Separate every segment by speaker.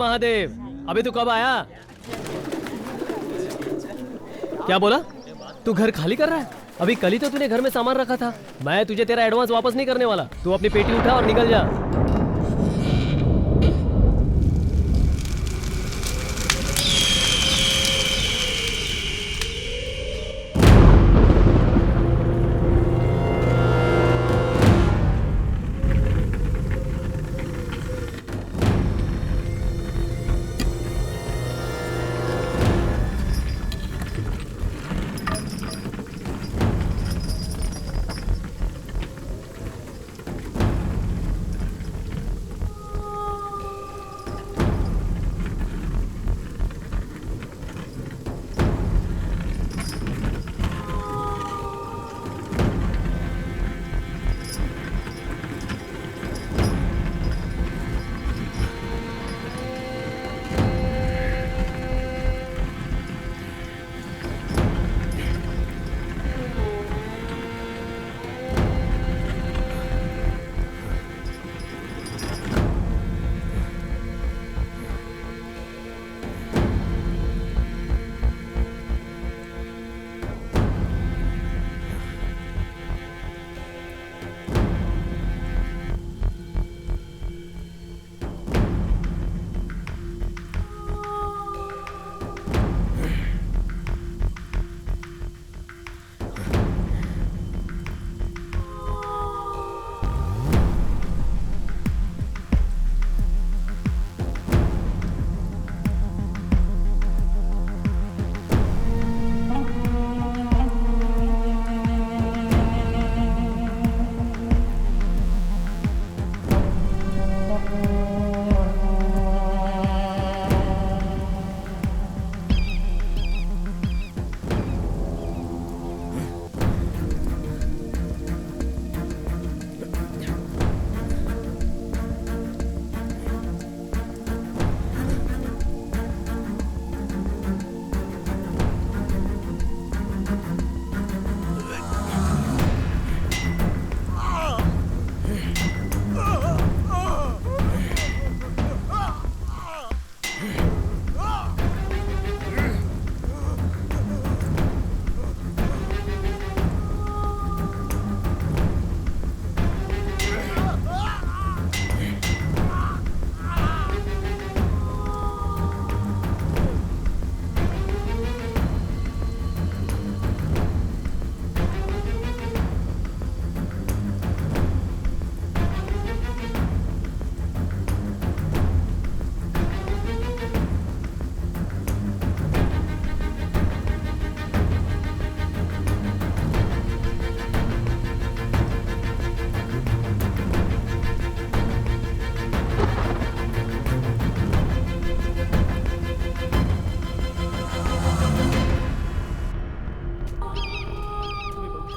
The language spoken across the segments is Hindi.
Speaker 1: महादेव, अभी तू कब आया? क्या बोला? तू घर खाली कर रहा है? अभी कल ही तो तूने घर में सामान रखा था। मैं तुझे तेरा एडवांस वापस नहीं करने वाला। तू अपनी पेटी उठा और निकल जा।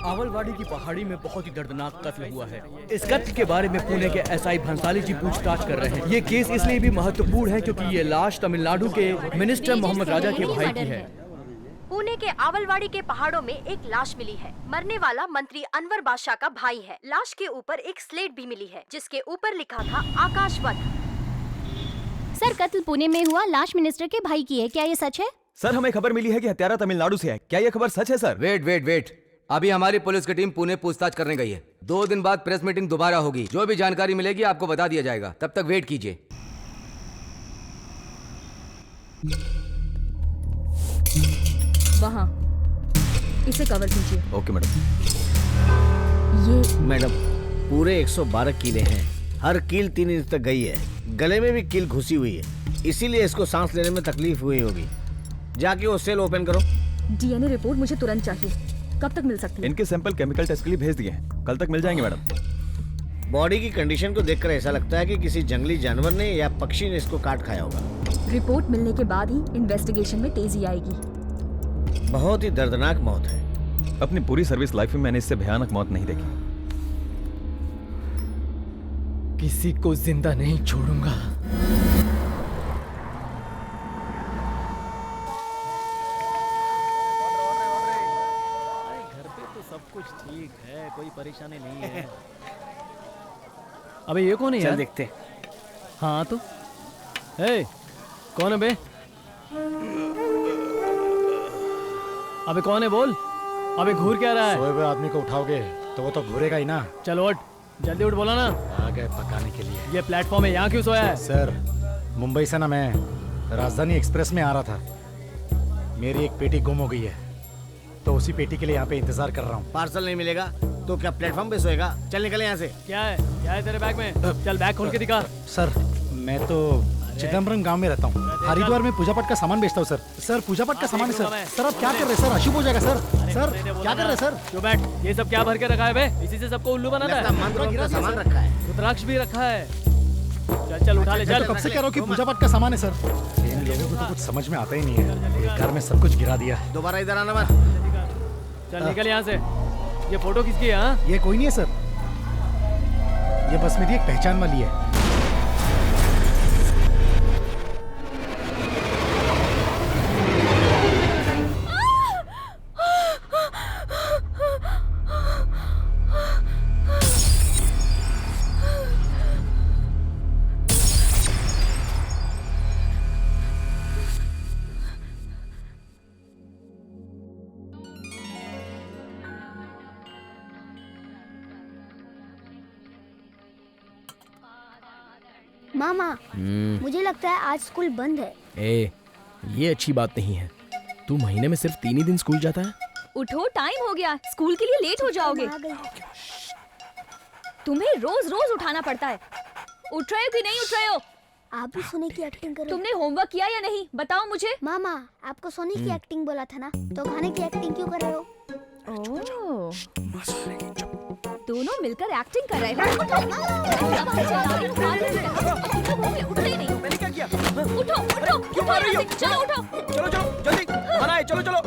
Speaker 2: आवलवाड़ी की पहाड़ी में बहुत ही दर्दनाक कत्ल हुआ है। इस कत्ल के बारे में पुणे के एसआई भंसाली जी पूछताछ कर रहे हैं। ये केस इसलिए भी महत्वपूर्ण है क्योंकि ये लाश तमिलनाडु के मिनिस्टर मोहम्मद राजा के भाई की है।
Speaker 3: पुणे के आवलवाड़ी के पहाड़ों में एक लाश मिली है। मरने वाला मंत्री अनवर बादशाह का भाई है। लाश के ऊपर एक स्लेट भी मिली है जिसके ऊपर लिखा था आकाश वध।
Speaker 4: सर, कत्ल पुणे में हुआ, लाश मिनिस्टर के भाई की है, क्या ये सच है?
Speaker 5: सर, हमें खबर मिली है कि हत्यारा तमिलनाडु से है। क्या ये खबर सच है सर?
Speaker 6: वेट, अभी हमारी पुलिस की टीम पुणे पूछताछ करने गई है। 2 दिन बाद प्रेस मीटिंग दोबारा होगी। जो भी जानकारी मिलेगी आपको बता दिया जाएगा। तब तक वेट कीजिए।
Speaker 7: वहाँ इसे कवर कीजिए।
Speaker 5: Okay madam.
Speaker 7: ये
Speaker 8: मैडम, पूरे 112 कीले हैं। हर कील 3 इंच तक गई है। गले में भी कील घुसी हुई है, इसीलिए इसको सांस लेने में तकलीफ हुई होगी। जाके वो सेल ओपन करो।
Speaker 7: डीएनए रिपोर्ट मुझे तुरंत चाहिए। कब तक मिल सकती है?
Speaker 5: इनके सैंपल केमिकल टेस्ट के लिए भेज दिए हैं। कल तक मिल जाएंगे मैडम।
Speaker 8: बॉडी की कंडीशन को देखकर ऐसा लगता है कि किसी जंगली जानवर ने या पक्षी ने इसको काट खाया होगा।
Speaker 7: रिपोर्ट मिलने के बाद ही इन्वेस्टिगेशन में तेजी आएगी।
Speaker 8: बहुत ही दर्दनाक मौत है।
Speaker 5: अपनी पूरी सर्विस लाइफ में मैंने इससे भयानक मौत नहीं देखी।
Speaker 1: किसी को जिंदा नहीं छोड़ूंगा। घर पे तो सब कुछ ठीक है, कोई परेशानी नहीं है। अबे ये कौन है यार?
Speaker 8: चल देखते।
Speaker 1: हाँ तो, हे, कौन है बे? अबे कौन है बोल? अबे घूर क्या रहा है?
Speaker 9: सोए हुए आदमी को उठाओगे तो वो तो घूरेगा ही ना।
Speaker 1: चलो उठ, जल्दी उठ, बोला ना।
Speaker 9: आ गए पकाने के लिए।
Speaker 1: ये प्लेटफॉर्म है, यहाँ क्यों सोया है?
Speaker 9: सर, मुंबई से ना मैं राजधानी एक्सप्रेस में आ रहा था। मेरी एक पेटी गुम हो गई है, तो उसी पेटी के लिए यहाँ पे इंतजार कर रहा हूँ।
Speaker 8: पार्सल नहीं मिलेगा तो क्या प्लेटफॉर्म पे सोएगा? चल निकले यहाँ से।
Speaker 1: क्या है तेरे बैग में? चल बैग खोल के दिखा।
Speaker 9: सर, मैं तो चिदम्बरम गांव में रहता हूँ। हरिद्वार में पूजा पाठ का सामान बेचता हूँ सर। सर, पूजा पाठ का सामान है सर। सर, आप क्या कर रहे हैं सर? अशुभ हो जाएगा सर। सर, क्या कर रहे हैं सर?
Speaker 1: क्यों बैठ, ये सब क्या भर के रखा है बे? इसी से सबको उल्लू बनाता है।
Speaker 8: मंत्रों का सामान रखा है।
Speaker 1: रुद्राक्ष भी रखा है। चल चल उठा ले, चल।
Speaker 9: कब से कह रहा हूँ कि पूजा पाठ का सामान है सर। इन लोगों को तो कुछ समझ में आता ही नहीं है। एक घर में सब कुछ गिरा दिया।
Speaker 8: दोबारा इधर आना मत।
Speaker 1: चल निकल यहाँ से। ये फोटो किसकी है? हाँ,
Speaker 9: ये कोई नहीं है सर, ये बस मेरी एक पहचान वाली है।
Speaker 10: मामा, मुझे लगता है आज स्कूल बंद है।
Speaker 11: ये अच्छी बात नहीं है। तू महीने में सिर्फ 3 ही दिन स्कूल जाता है।
Speaker 7: उठो, टाइम हो गया, स्कूल के लिए लेट हो जाओगे। तुम्हें रोज रोज उठाना पड़ता है। उठ रहे हो कि नहीं उठ रहे हो?
Speaker 10: आप भी सोने की एक्टिंग करो।
Speaker 7: तुमने होमवर्क किया या नहीं, बताओ मुझे।
Speaker 10: मामा, आपको सोने की एक्टिंग बोला था ना, तो खाने की एक्टिंग क्यों कर रहे हो?
Speaker 7: दोनों मिलकर एक्टिंग कर रहे हो। उठते ही नहीं।
Speaker 2: मैंने क्या किया?
Speaker 7: उठो उठो,
Speaker 2: क्यों मार रही हो?
Speaker 7: चलो उठो।
Speaker 2: चलो चलो जल्दी, खाना है, चलो चलो।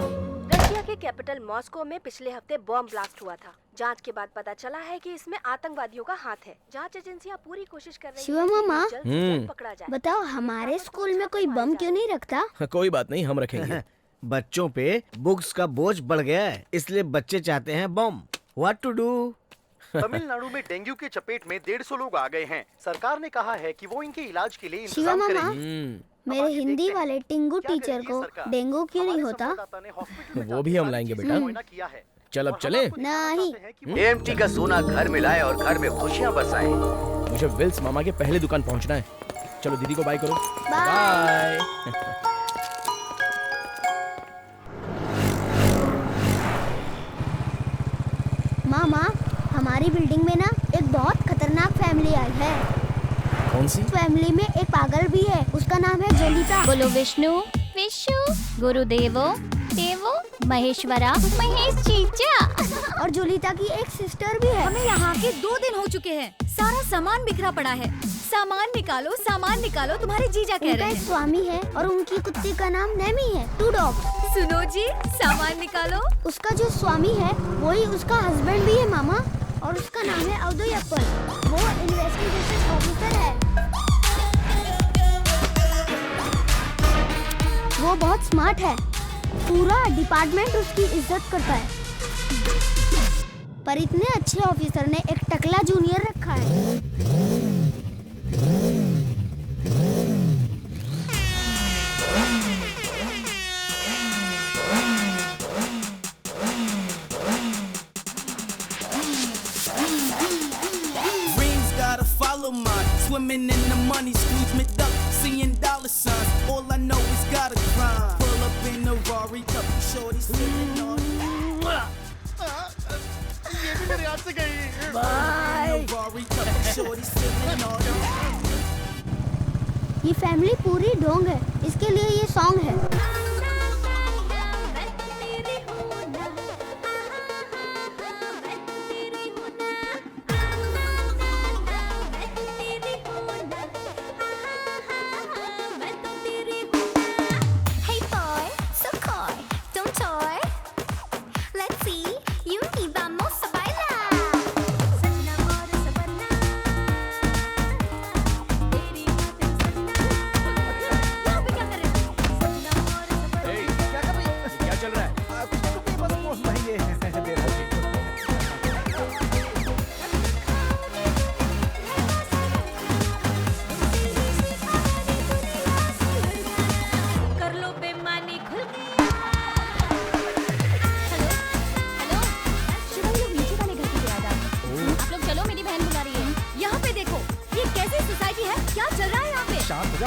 Speaker 3: रशिया के कैपिटल मॉस्को में पिछले हफ्ते बॉम्ब ब्लास्ट हुआ था। जांच के बाद पता चला है कि इसमें आतंकवादियों का हाथ है। जांच एजेंसियां पूरी कोशिश कर रही
Speaker 10: शिवा
Speaker 3: हैं कि
Speaker 10: मामा,
Speaker 3: जल्द से जल्द पकड़ा जाए।
Speaker 10: बताओ, हमारे स्कूल में कोई बम क्यों नहीं रखता?
Speaker 11: कोई बात नहीं, हम रखेंगे।
Speaker 8: बच्चों पे बुक्स का बोझ बढ़ गया है, इसलिए बच्चे चाहते हैं bomb. What to do?
Speaker 9: Tamil Nadu में डेंगू की चपेट में 150 लोग आ गए हैं। सरकार ने कहा है कि वो इनके इलाज के लिए
Speaker 10: शिवा
Speaker 9: इंतजाम
Speaker 10: मामा,
Speaker 9: करेगी।
Speaker 10: मेरे हिंदी वाले टिंगू टीचर को डेंगू क्यों नहीं होता?
Speaker 11: वो भी हम लाएंगे बेटा। चल अब चले।
Speaker 10: नहीं।
Speaker 6: एएमटी का सोना घर में लाए और घर में खुशियां बरसाएं।
Speaker 11: मुझे विल्स मामा के पहले दुकान पहुंचना है। चलो दीदी को बाय करो।
Speaker 10: बाय। मामा, हमारी बिल्डिंग में ना एक बहुत खतरनाक फैमिली आई है।
Speaker 11: कौन सी?
Speaker 10: फैमिली में एक पागल भी है, उसका नाम है जोलिता।
Speaker 4: बोलो विष्णु विष्णु, गुरुदेवो देवो, महेश्वरा महेश चीचा।
Speaker 10: और जोलिता की एक सिस्टर भी है।
Speaker 7: हमें यहाँ के 2 दिन हो चुके हैं। सारा सामान बिखरा पड़ा है। सामान निकालो, तुम्हारे जीजा कह
Speaker 10: उनका
Speaker 7: रहे
Speaker 10: एक
Speaker 7: हैं।
Speaker 10: स्वामी है और उनकी कुत्ते का नाम नेमी है। 2 डॉग।
Speaker 7: सुनो जी, सामान निकालो।
Speaker 10: उसका जो स्वामी है वही उसका हस्बैंड भी है मामा, और उसका नाम है अवधयप्पन। वो इन्वेस्टिगेशन ऑफिसर है। वो बहुत स्मार्ट है, पूरा डिपार्टमेंट उसकी इज्जत करता है। पर इतने अच्छे ऑफिसर ने एक टकला जूनियर रखा है।
Speaker 12: Dreams gotta follow mine. Swimming in the money, Scrooge McDuck, seeing dollar signs. All I know is gotta grind. Pull up in the Rari, couple shorties feeling on.
Speaker 9: ये भी मेरे हाथ से गई।
Speaker 12: Rari, couple shorties feeling on.
Speaker 10: ये फैमिली पूरी ढोंग है, इसके लिए ये सॉन्ग है।
Speaker 13: Hey boy, so coy, don't toy. Let's see, you y vamos a bailar. Se enamora, se buena. Teरी बातें सुनना। यहाँ पे क्या कर रहे हो?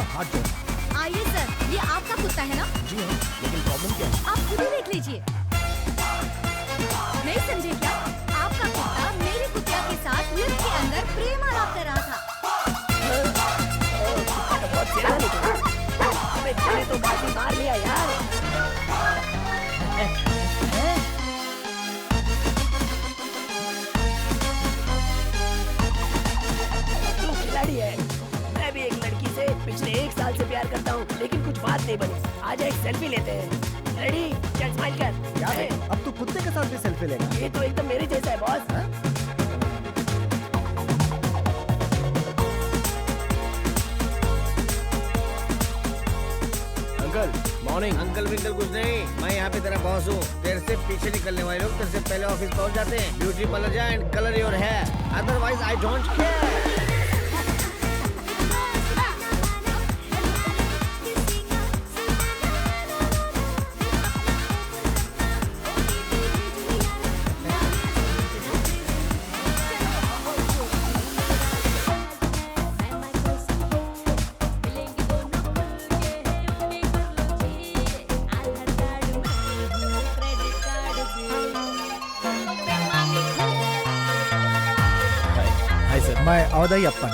Speaker 9: हाथ जोड़ना।
Speaker 7: आइए सर, ये आपका कुत्ता है ना?
Speaker 11: जी हाँ, लेकिन प्रॉब्लम क्या है?
Speaker 7: आप खुद ही देख लीजिए। नहीं समझे क्या? आपका कुत्ता मेरी कुतिया के साथ लिफ्ट के अंदर प्रेम आलाप कर रहा था।
Speaker 11: बहुत सेरा निकला। अबे तूने तो बाजी मार लिया यार। तू खिलाड़ी है। मैं भी एक लड़की से पिछले 1 साल से प्यार करता हूँ, लेकिन कुछ बात नहीं बनी। आजा एक सेल्फी लेते हैं। रेडी? चल स्माइल कर।
Speaker 9: क्या है? अब तू कुत्ते के साथ भी सेल्फी लेगा?
Speaker 11: ये तो एकदम मेरे जैसा है बॉस।
Speaker 8: Uncle
Speaker 11: morning.
Speaker 8: अंकल विंकल कुछ नहीं, मैं यहाँ पे तेरा बॉस हूँ। तेरे से पीछे निकलने वाले लोग तेरे से पहले ऑफिस पहुँच जाते हैं। ब्यूटी पार्लर जा and colour your hair, otherwise I don't care.
Speaker 11: Hi sir.
Speaker 9: मैं अवधयप्पन,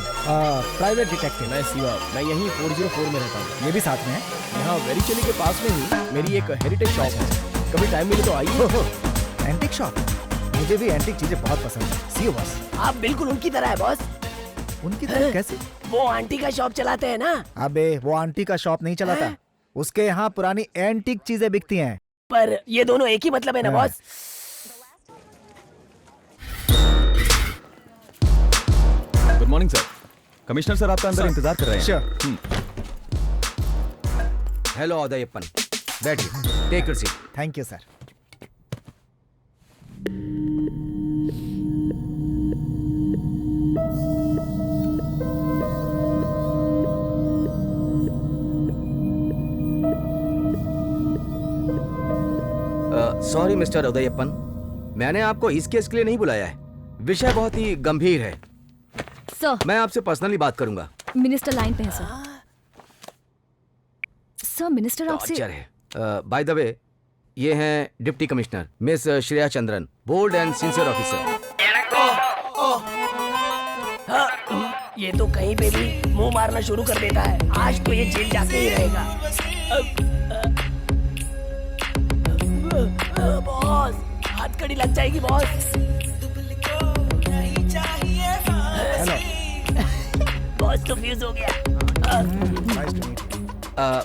Speaker 9: प्राइवेट डिटेक्टिव।
Speaker 11: मैं शिवा, मैं यहीं 404 में रहता हूँ।
Speaker 9: ये भी साथ में है?
Speaker 11: यहाँ वेरिचेली के पास में ही मेरी एक हेरिटेज शॉप है। कभी टाइम मिले तो आइए।
Speaker 9: Antique shop? मुझे भी एंटिक चीजें बहुत पसंद है। सी यू बॉस।
Speaker 11: आप बिल्कुल उनकी तरह है बॉस।
Speaker 9: उनकी तरह कैसे?
Speaker 11: वो आंटी का शॉप चलाते हैं ना।
Speaker 9: अबे वो आंटी का शॉप नहीं चलाता, उसके यहाँ पुरानी एंटिक चीजें बिकती हैं।
Speaker 11: पर ये दोनों एक ही मतलब है ना boss.
Speaker 5: Good morning sir. Commissioner sir आपका अंदर इंतजार कर रहे हैं।
Speaker 9: Sure.
Speaker 6: हेलो अवधयप्पन, बैठिए, take your seat.
Speaker 9: Thank you sir.
Speaker 6: Sorry mister Udayappan, मैंने आपको इस केस के लिए नहीं बुलाया है। विषय बहुत ही गंभीर है।
Speaker 7: सर,
Speaker 6: मैं आपसे पर्सनली बात करूंगा।
Speaker 7: मिनिस्टर लाइन पे है सर। सर मिनिस्टर आपसे
Speaker 6: टॉर्चर है। बाय द वे, ये हैं deputy commissioner miss Shreya Chandran, bold and sincere officer.
Speaker 11: ये तो कहीं पे भी मुंह मारना शुरू कर देता है। आज तो ये जेल जाके ही रहेगा। बॉस, हाथ कड़ी लग जाएगी बॉस।
Speaker 9: हेलो।
Speaker 11: बॉस कंफ्यूज हो गया।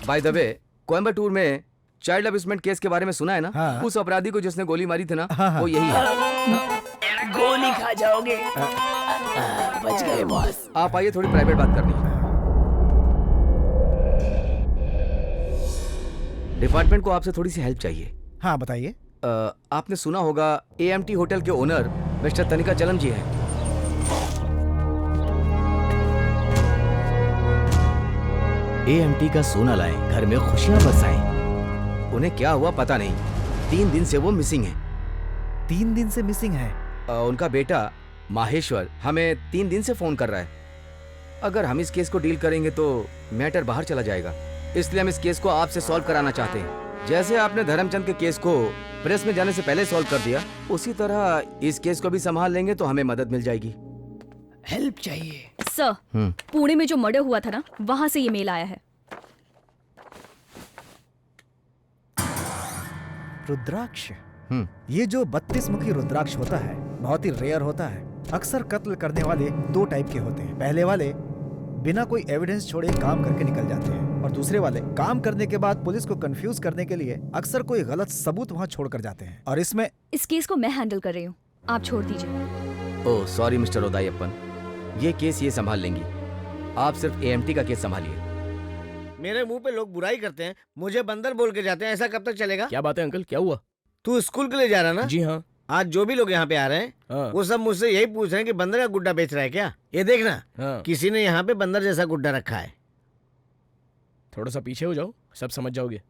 Speaker 6: बाय द वे, कोयम्बटूर में चाइल्ड अब्यूजमेंट केस के बारे में सुना है ना?
Speaker 9: हाँ।
Speaker 6: उस अपराधी को जिसने गोली मारी थी ना,
Speaker 9: हाँ।
Speaker 6: वो यही है।
Speaker 11: गोली खा जाओगे। बच गए बॉस।
Speaker 6: आप आइए, थोड़ी प्राइवेट बात करनी है। डिपार्टमेंट को आपसे थोड़ी सी हेल्प चाहिए।
Speaker 9: हाँ बताइए।
Speaker 6: आपने सुना होगा AMT होटल के ओनर मिस्टर तनिका चलन जी हैं। AMT का सोना लाए, घर में खुशियां बरसाएं। उन्हें क्या हुआ पता नहीं, 3 दिन से वो मिसिंग है।
Speaker 9: 3 दिन से मिसिंग है?
Speaker 6: उनका बेटा माहेश्वर हमें 3 दिन से फोन कर रहा है। अगर हम इस केस को डील करेंगे तो मैटर बाहर चला जाएगा, इसलिए हम इस केस को आपसे सॉल्व कराना चाहते हैं। जैसे आपने धर्मचंद के केस को प्रेस में जाने से पहले सॉल्व कर दिया, उसी तरह इस केस को भी संभाल लेंगे तो हमें मदद मिल जाएगी।
Speaker 11: हेल्प चाहिए
Speaker 7: सर। पुणे में जो मर्डर हुआ था ना, वहां से ये मेल आया है।
Speaker 9: रुद्राक्ष? ये जो 32 मुखी रुद्राक्ष होता है बहुत ही रेयर होता है। अक्सर कत्ल करने वाले 2 टाइप के होते हैं। पहले वाले बिना कोई एविडेंस छोड़े काम करके निकल जाते हैं, और दूसरे वाले काम करने के बाद पुलिस को कंफ्यूज करने के लिए अक्सर कोई गलत सबूत वहां छोड़ कर जाते हैं। और इसमें
Speaker 7: इस केस को मैं हैंडल कर रही हूँ, आप छोड़ दीजिए।
Speaker 6: ओह सॉरी मिस्टर उदयप्पन, ये केस ये संभाल लेंगी। आप सिर्फ AMT का केस संभालिए।
Speaker 8: मेरे मुंह पे लोग बुराई करते हैं, मुझे बंदर बोल के जाते हैं। ऐसा कब तक चलेगा?
Speaker 11: क्या बात है अंकल, क्या हुआ?
Speaker 8: तू स्कूल के लिए जा रहा ना?
Speaker 11: जी हाँ।
Speaker 8: आज जो भी लोग यहाँ पे आ रहे हैं, वो सब मुझसे यही पूछ रहे हैं कि बंदर का गुड्डा बेच रहा है क्या? ये देखना, किसी ने यहाँ पे बंदर जैसा गुड्डा रखा है।
Speaker 11: थोड़ा सा पीछे हो जाओ, सब समझ जाओगे।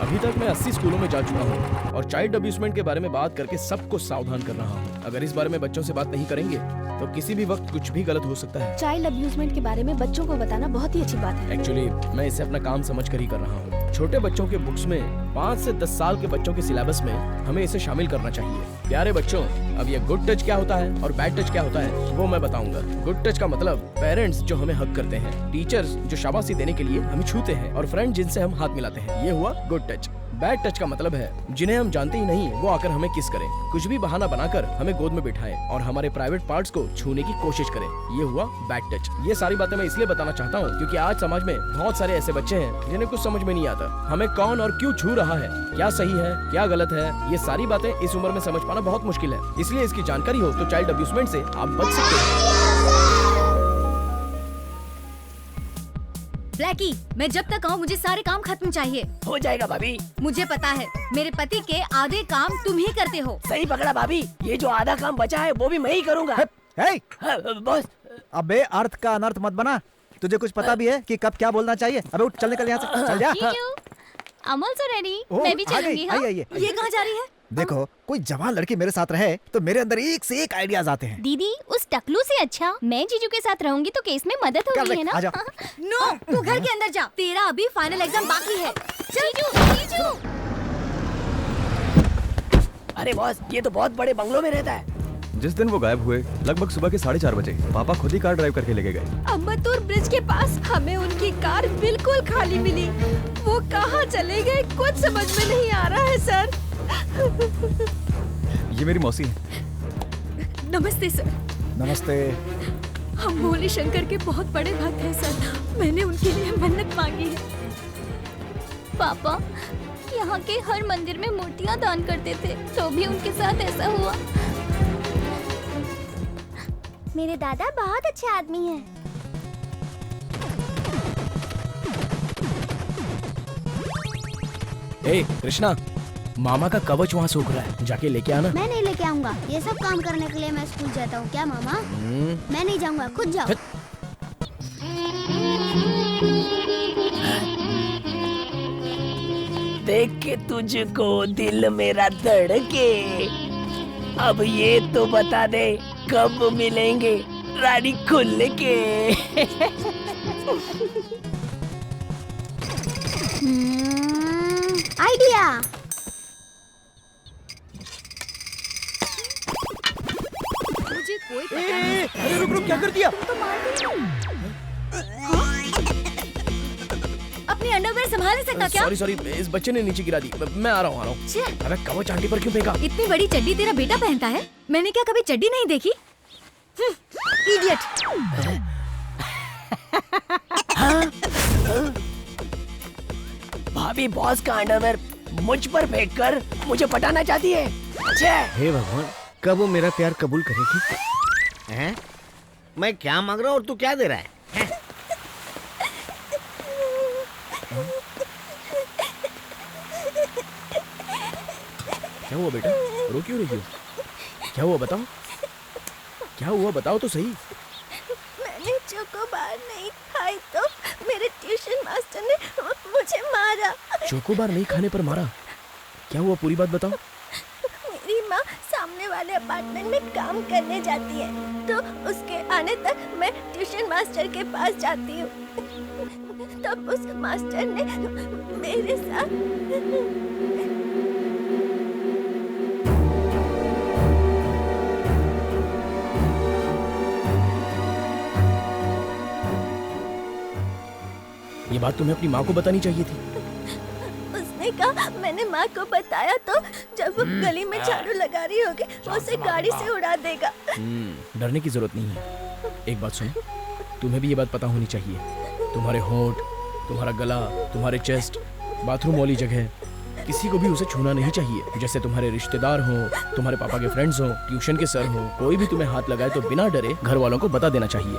Speaker 11: अभी
Speaker 2: अभी तक मैं 80 स्कूलों में जा चुका हूँ और चाइल्ड अब्यूजमेंट के बारे में बात करके सबको सावधान कर रहा हूँ। अगर इस बारे में बच्चों से बात नहीं करेंगे तो किसी भी वक्त कुछ भी गलत हो सकता है।
Speaker 14: चाइल्ड अब्यूजमेंट के बारे में बच्चों को बताना बहुत ही अच्छी बात है।
Speaker 2: एक्चुअली मैं इसे अपना काम समझ कर ही कर रहा हूँ। छोटे बच्चों के बुक्स में 5 से 10 साल के बच्चों के सिलेबस में हमें इसे शामिल करना चाहिए। प्यारे बच्चों, अब ये गुड टच क्या होता है और बैड टच क्या होता है वो मैं बताऊंगा। गुड टच का मतलब पेरेंट्स जो हमें हक करते हैं, टीचर्स जो शाबाशी देने के लिए हमें छूते हैं और फ्रेंड जिनसे हम हाथ मिलाते हैं, ये हुआ गुड टच। बैड टच का मतलब है जिन्हें हम जानते ही नहीं वो आकर हमें किस करें, कुछ भी बहाना बनाकर हमें गोद में बिठाएं और हमारे प्राइवेट पार्ट्स को छूने की कोशिश करें, ये हुआ बैड टच। ये सारी बातें मैं इसलिए बताना चाहता हूँ क्योंकि आज समाज में बहुत सारे ऐसे बच्चे हैं जिन्हें कुछ समझ में नहीं आता हमें कौन और क्यों छू रहा है, क्या सही है क्या गलत है। ये सारी बातें इस उम्र में समझ पाना बहुत मुश्किल है, इसलिए इसकी जानकारी हो तो चाइल्ड अब्यूजमेंट से आप बच सकते हैं।
Speaker 7: ब्लैकी, मैं जब तक आऊँ मुझे सारे काम खत्म चाहिए।
Speaker 11: हो जाएगा भाभी।
Speaker 7: मुझे पता है मेरे पति के आधे काम तुम ही करते हो।
Speaker 11: सही पकड़ा भाभी, ये जो आधा काम बचा है वो भी मैं ही करूँगा। बॉस।
Speaker 9: अबे अर्थ का अनर्थ मत बना, तुझे कुछ पता भी है कि कब क्या बोलना चाहिए। अबे उठ, चल निकल यहाँ से, चल जा।
Speaker 4: I'm also ready.
Speaker 9: ओह,
Speaker 4: मैं भी
Speaker 9: आ गई,
Speaker 4: चलूंगी। हाँ?
Speaker 9: आइए।
Speaker 7: ये कहाँ जा रही है?
Speaker 9: देखो, कोई जवान लड़की मेरे साथ रहे तो मेरे अंदर एक से एक आइडियाज आते हैं।
Speaker 4: दीदी, उस टकलू से अच्छा मैं जीजू के साथ रहूंगी तो केस में मदद होगी, है ना?
Speaker 9: आजा।
Speaker 7: नो, तू घर के अंदर जा, तेरा अभी फाइनल एग्जाम बाकी है।
Speaker 4: जीजू।
Speaker 11: अरे बॉस, ये तो बहुत बड़े बंगलों में रहता है।
Speaker 5: जिस दिन वो गायब हुए लगभग सुबह के 4:30 बजे पापा खुद ही कार ड्राइव करके लेके गए।
Speaker 14: अम्बतूर ब्रिज के पास हमें उनकी कार बिल्कुल खाली मिली। वो कहाँ चले गए कुछ समझ में नहीं आ रहा है सर।
Speaker 5: ये मेरी मौसी है।
Speaker 14: नमस्ते सर।
Speaker 9: नमस्ते।
Speaker 14: हम भोले शंकर के बहुत बड़े भक्त हैं सर, मैंने उनके लिए मन्नत मांगी है।
Speaker 4: पापा यहाँ के हर मंदिर में मूर्तियाँ दान करते थे तो भी उनके साथ ऐसा हुआ।
Speaker 10: मेरे दादा बहुत अच्छे आदमी हैं।
Speaker 2: ए कृष्णा, मामा का कवच वहाँ सूख रहा है, जाके लेके आना।
Speaker 10: मैं नहीं लेके आऊंगा, ये सब काम करने के लिए मैं स्कूल जाता हूँ। क्या मामा? मैं नहीं जाऊंगा, खुद जाओ।
Speaker 11: देख के तुझको दिल मेरा धड़के। अब ये तो बता दे कब मिलेंगे रानी खुल के।
Speaker 10: आइडिया।
Speaker 7: मुझे कोई पता नहीं।
Speaker 2: अरे रुक रुक, क्या कर दिया?
Speaker 7: तो मार दी। अपनी अंडरवेयर संभाल नहीं सकता क्या?
Speaker 2: सॉरी, इस बच्चे ने नीचे गिरा दी। मैं आ रहा हूँ।
Speaker 7: छे।
Speaker 2: अरे कवच आंटी पर क्यों फेंका?
Speaker 7: इतनी बड़ी चड्डी तेरा बेटा पहनता है? मैंने क्या कभी चड्डी नहीं देखी? इडियट।
Speaker 11: भाभी बॉस का अंडरवेयर मुझ पर फेंककर मुझे पटाना चाहती है।
Speaker 8: हे भगवान, कब वो मेरा प्यार कबूल करेगी? हैं? मैं क्या मांग रहा हूँ और तू क्या दे रहा है? हैं?
Speaker 2: क्या हुआ बेटा, रो क्यों रही हो? क्या हुआ बताओ, क्या हुआ बताओ तो सही।
Speaker 14: मैंने चोकोबार नहीं खाई तो मेरे ट्यूशन मास्टर ने मुझे मारा।
Speaker 2: चोकोबार नहीं खाने पर मारा? क्या हुआ पूरी बात बताओ।
Speaker 14: मेरी माँ सामने वाले अपार्टमेंट में काम करने जाती है तो उसके आने तक मैं ट्यूशन मास्टर के पास जाती हूँ। तब उस मास्टर ने मेरे साथ
Speaker 2: ये बात तुम्हें अपनी माँ को बतानी चाहिए थी।
Speaker 14: उसने कहा, मैंने माँ को बताया तो जब वो गली में झाड़ू लगा रही होगी वो उसे गाड़ी से उड़ा देगा।
Speaker 2: डरने की जरूरत नहीं है। एक बात सुनो, तुम्हें भी ये बात पता होनी चाहिए, तुम्हारे होंठ, तुम्हारा गला, तुम्हारे चेस्ट, बाथरूम वाली जगह, किसी को भी उसे छूना नहीं चाहिए। जैसे तुम्हारे रिश्तेदार हो, तुम्हारे पापा के फ्रेंड्स हो, ट्यूशन के सर हो, कोई भी तुम्हें हाथ लगाए तो बिना डरे घर वालों को बता देना चाहिए।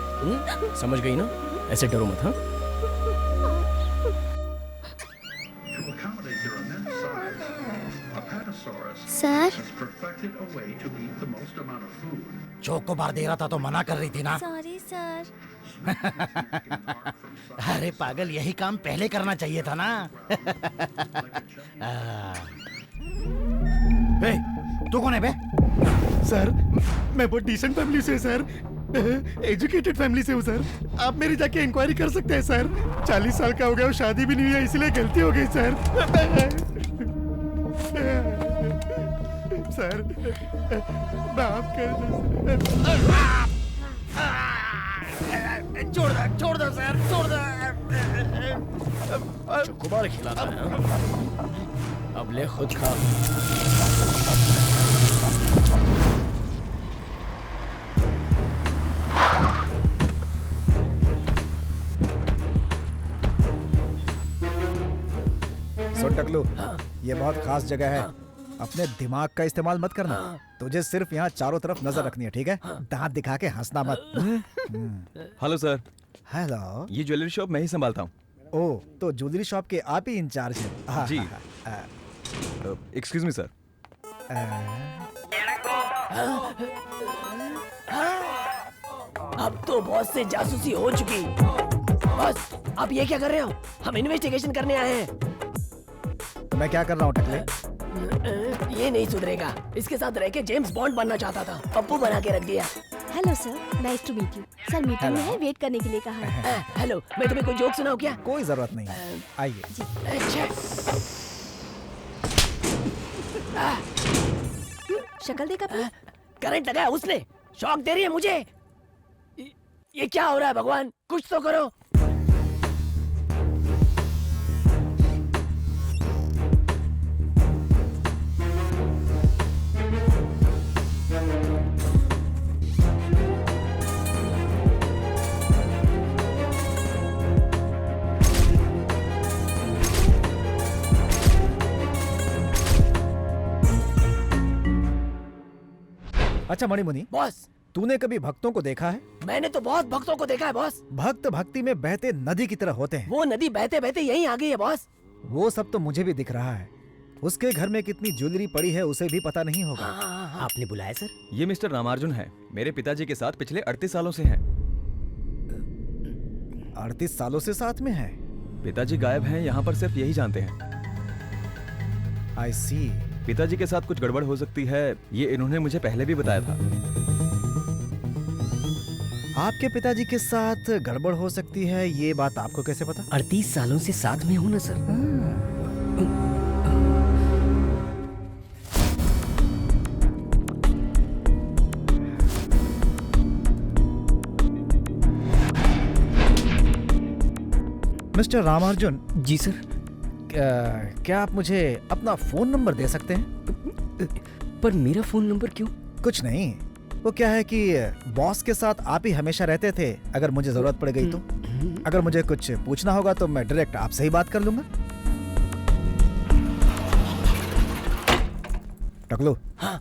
Speaker 2: समझ गई ना? ऐसे डरो मत। हाँ,
Speaker 10: सर,
Speaker 15: चोकोबार दे रहा था तो मना कर रही थी ना।
Speaker 14: Sorry sir.
Speaker 8: अरे पागल, यही काम पहले करना चाहिए था ना। तू कौन है बे?
Speaker 15: सर मैं बहुत डिसेंट फैमिली से सर, एजुकेटेड फैमिली से हूँ सर। आप मेरी जाके इंक्वायरी कर सकते हैं सर। 40 साल का हो गया और शादी भी नहीं हुई है, इसलिए गलती हो गई सर। सर माफ कर दो।
Speaker 8: छोड़ दो सर, छोड़ दो। चोकोबार खिलाता है। अब ले खुद खा।
Speaker 9: सुन टकलू, ये बहुत खास जगह है। अपने दिमाग का इस्तेमाल मत करना। तुझे सिर्फ यहाँ चारों तरफ नजर रखनी है, ठीक है? दांत दिखा के हंसना मत।
Speaker 5: Hello sir.
Speaker 9: हेलो।
Speaker 5: ये ज्वेलरी शॉप मैं ही संभालता हूँ।
Speaker 9: ओह, तो ज्वेलरी शॉप के आप ही इंचार्ज हैं?
Speaker 5: जी। Excuse me sir.
Speaker 11: अब तो बॉस से जासूसी हो चुकी। बॉस, आप ये क्या कर रहे हो? हम इन्वेस्टिगेशन करने आए हैं।
Speaker 9: तो मैं क्या कर रहा हूँ टकले?
Speaker 11: ये नहीं सुधरेगा। इसके साथ रह के जेम्स बॉन्ड बनना चाहता था, पप्पू बना के रख दिया।
Speaker 14: Hello sir, nice to meet you. Sir meeting में है, वेट करने के लिए कहा है।
Speaker 11: हेलो, मैं तुम्हें कोई जोक सुनाऊं क्या?
Speaker 9: कोई जरूरत नहीं है, आइए।
Speaker 11: अच्छा।
Speaker 14: शक्ल देख अपनी।
Speaker 11: करंट लगाया उसने, शॉक दे रही है मुझे। ये क्या हो रहा है भगवान, कुछ तो करो।
Speaker 9: अच्छा मणिमुनि,
Speaker 11: बॉस,
Speaker 9: तूने कभी भक्तों को देखा है?
Speaker 11: मैंने तो बहुत भक्तों को देखा है बॉस।
Speaker 9: भक्त भक्ति में बहते नदी की तरह होते हैं।
Speaker 11: वो नदी बहते बहते यहीं आ गई है बॉस।
Speaker 9: वो सब तो मुझे भी दिख रहा है। उसके घर में कितनी ज्वेलरी पड़ी है उसे भी पता नहीं होगा।
Speaker 1: आपने बुलाया सर?
Speaker 5: ये मिस्टर रामार्जुन है, मेरे पिताजी के साथ पिछले 38 सालों से हैं।
Speaker 9: 38 सालों से साथ में है?
Speaker 5: पिताजी गायब हैं, यहाँ पर सिर्फ यही जानते हैं।
Speaker 9: I see।
Speaker 5: पिताजी के साथ कुछ गड़बड़ हो सकती है, ये इन्होंने मुझे पहले भी बताया था।
Speaker 9: आपके पिताजी के साथ गड़बड़ हो सकती है, ये बात आपको कैसे पता?
Speaker 1: 38 सालों से साथ में हूँ ना सर।
Speaker 9: मिस्टर रामार्जुन।
Speaker 1: जी सर।
Speaker 9: क्या आप मुझे अपना फोन नंबर दे सकते हैं?
Speaker 1: पर मेरा फोन नंबर क्यों?
Speaker 9: कुछ नहीं, वो क्या है कि बॉस के साथ आप ही हमेशा रहते थे। अगर मुझे जरूरत पड़ गई तो, अगर मुझे कुछ पूछना होगा तो मैं डायरेक्ट आपसे ही बात कर लूंगा। टकलो।
Speaker 11: हाँ?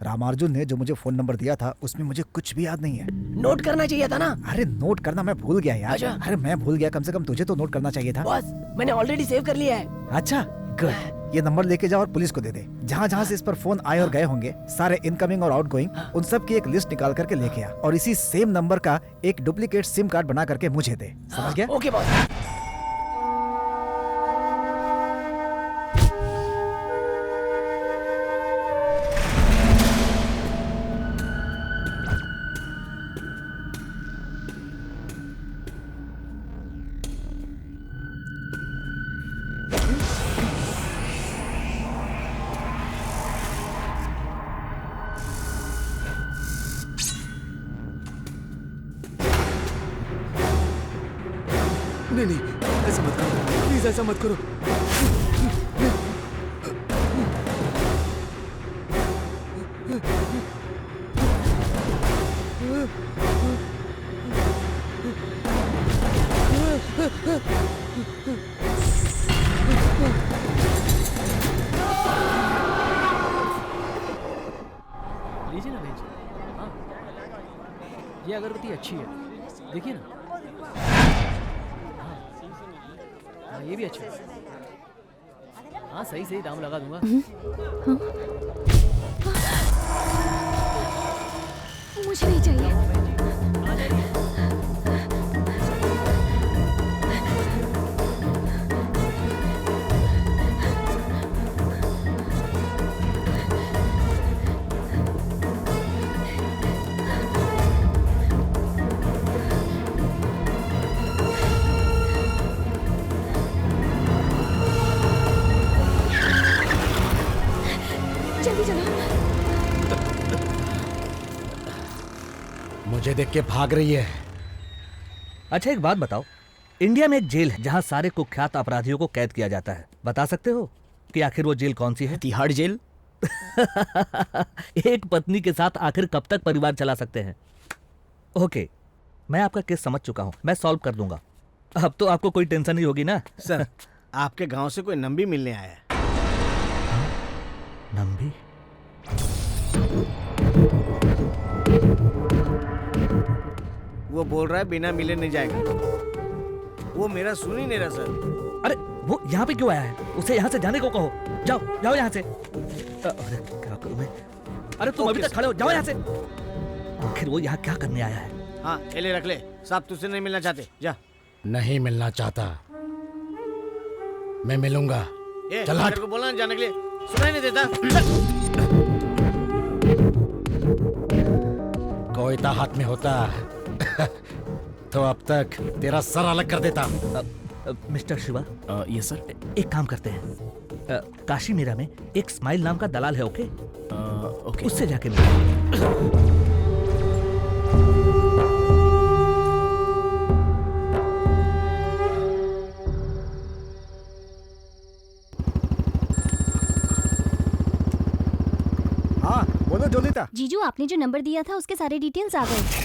Speaker 9: रामार्जुन ने जो मुझे फोन नंबर दिया था उसमें मुझे कुछ भी याद नहीं है।
Speaker 11: नोट करना चाहिए था ना।
Speaker 9: अरे नोट करना मैं भूल गया यार।
Speaker 11: अच्छा।
Speaker 9: अरे मैं भूल गया, कम से कम तुझे तो नोट करना चाहिए था।
Speaker 11: बॉस, मैंने ऑलरेडी सेव कर लिया है।
Speaker 9: अच्छा गुड। ये नंबर लेके जाओ और पुलिस को दे दे। जहाँ जहाँ से इस पर फोन आए और गए होंगे, सारे इनकमिंग और आउटगोइंग, उन सब की एक लिस्ट निकाल करके लेके आ और इसी सेम नंबर का एक डुप्लीकेट सिम कार्ड बना करके मुझे दे। समझ गया?
Speaker 11: Okay boss.
Speaker 6: नहीं नहीं, ऐसा मत करो प्लीज, ऐसा मत करो।
Speaker 1: लीजिए ना भेज। हाँ, ये अगरबत्ती अच्छी है, देखिए ना। हाँ, ये भी अच्छा है। हाँ सही सही दाम लगा दूंगा।
Speaker 4: मुझे नहीं चाहिए।
Speaker 16: देख के भाग रही है।
Speaker 17: अच्छा एक बात बताओ, इंडिया में एक जेल है जहाँ सारे कुख्यात अपराधियों को कैद किया जाता है। बता सकते हो कि आखिर वो जेल कौन सी है?
Speaker 8: तिहाड़ जेल।
Speaker 17: एक पत्नी के साथ आखिर कब तक परिवार चला सकते हैं? ओके, मैं आपका केस समझ चुका हूँ, मैं सॉल्व कर दूंगा। अब तो आपको कोई टेंशन नहीं होगी ना?
Speaker 8: सर, आपके गांव से कोई नंबी मिलने आया है।
Speaker 17: नंबी?
Speaker 8: वो बोल रहा है बिना मिले नहीं जाएगा। वो मेरा सुन ही नहीं रहा सर।
Speaker 17: अरे वो यहाँ पे क्यों आया है? उसे यहाँ से जाने को कहो। जाओ जाओ यहाँ से। अरे क्या करूँ मैं? अरे तुम अभी तक खड़े हो, जाओ यहाँ से। आखिर वो यहाँ क्या करने आया है?
Speaker 8: हाँ ये ले, रख ले। साहब तुझसे नहीं मिलना चाहते, जा।
Speaker 16: नहीं मिलना चाहता, मैं मिलूंगा। चल हट।
Speaker 8: मेरे को बोला ना जाने के लिए, सुनाई नहीं देता।
Speaker 16: कोयता हाथ में होता तो अब तक तेरा सर अलग कर देता।
Speaker 17: मिस्टर शिवा।
Speaker 1: Yes sir.
Speaker 17: एक काम करते हैं, काशी मीरा में एक स्माइल नाम का दलाल है, ओके?
Speaker 1: ओके।
Speaker 17: उससे जाके मिलो।
Speaker 9: हाँ बोलो जोलिता।
Speaker 4: जीजू, आपने जो नंबर दिया था उसके सारे डिटेल्स आ गए।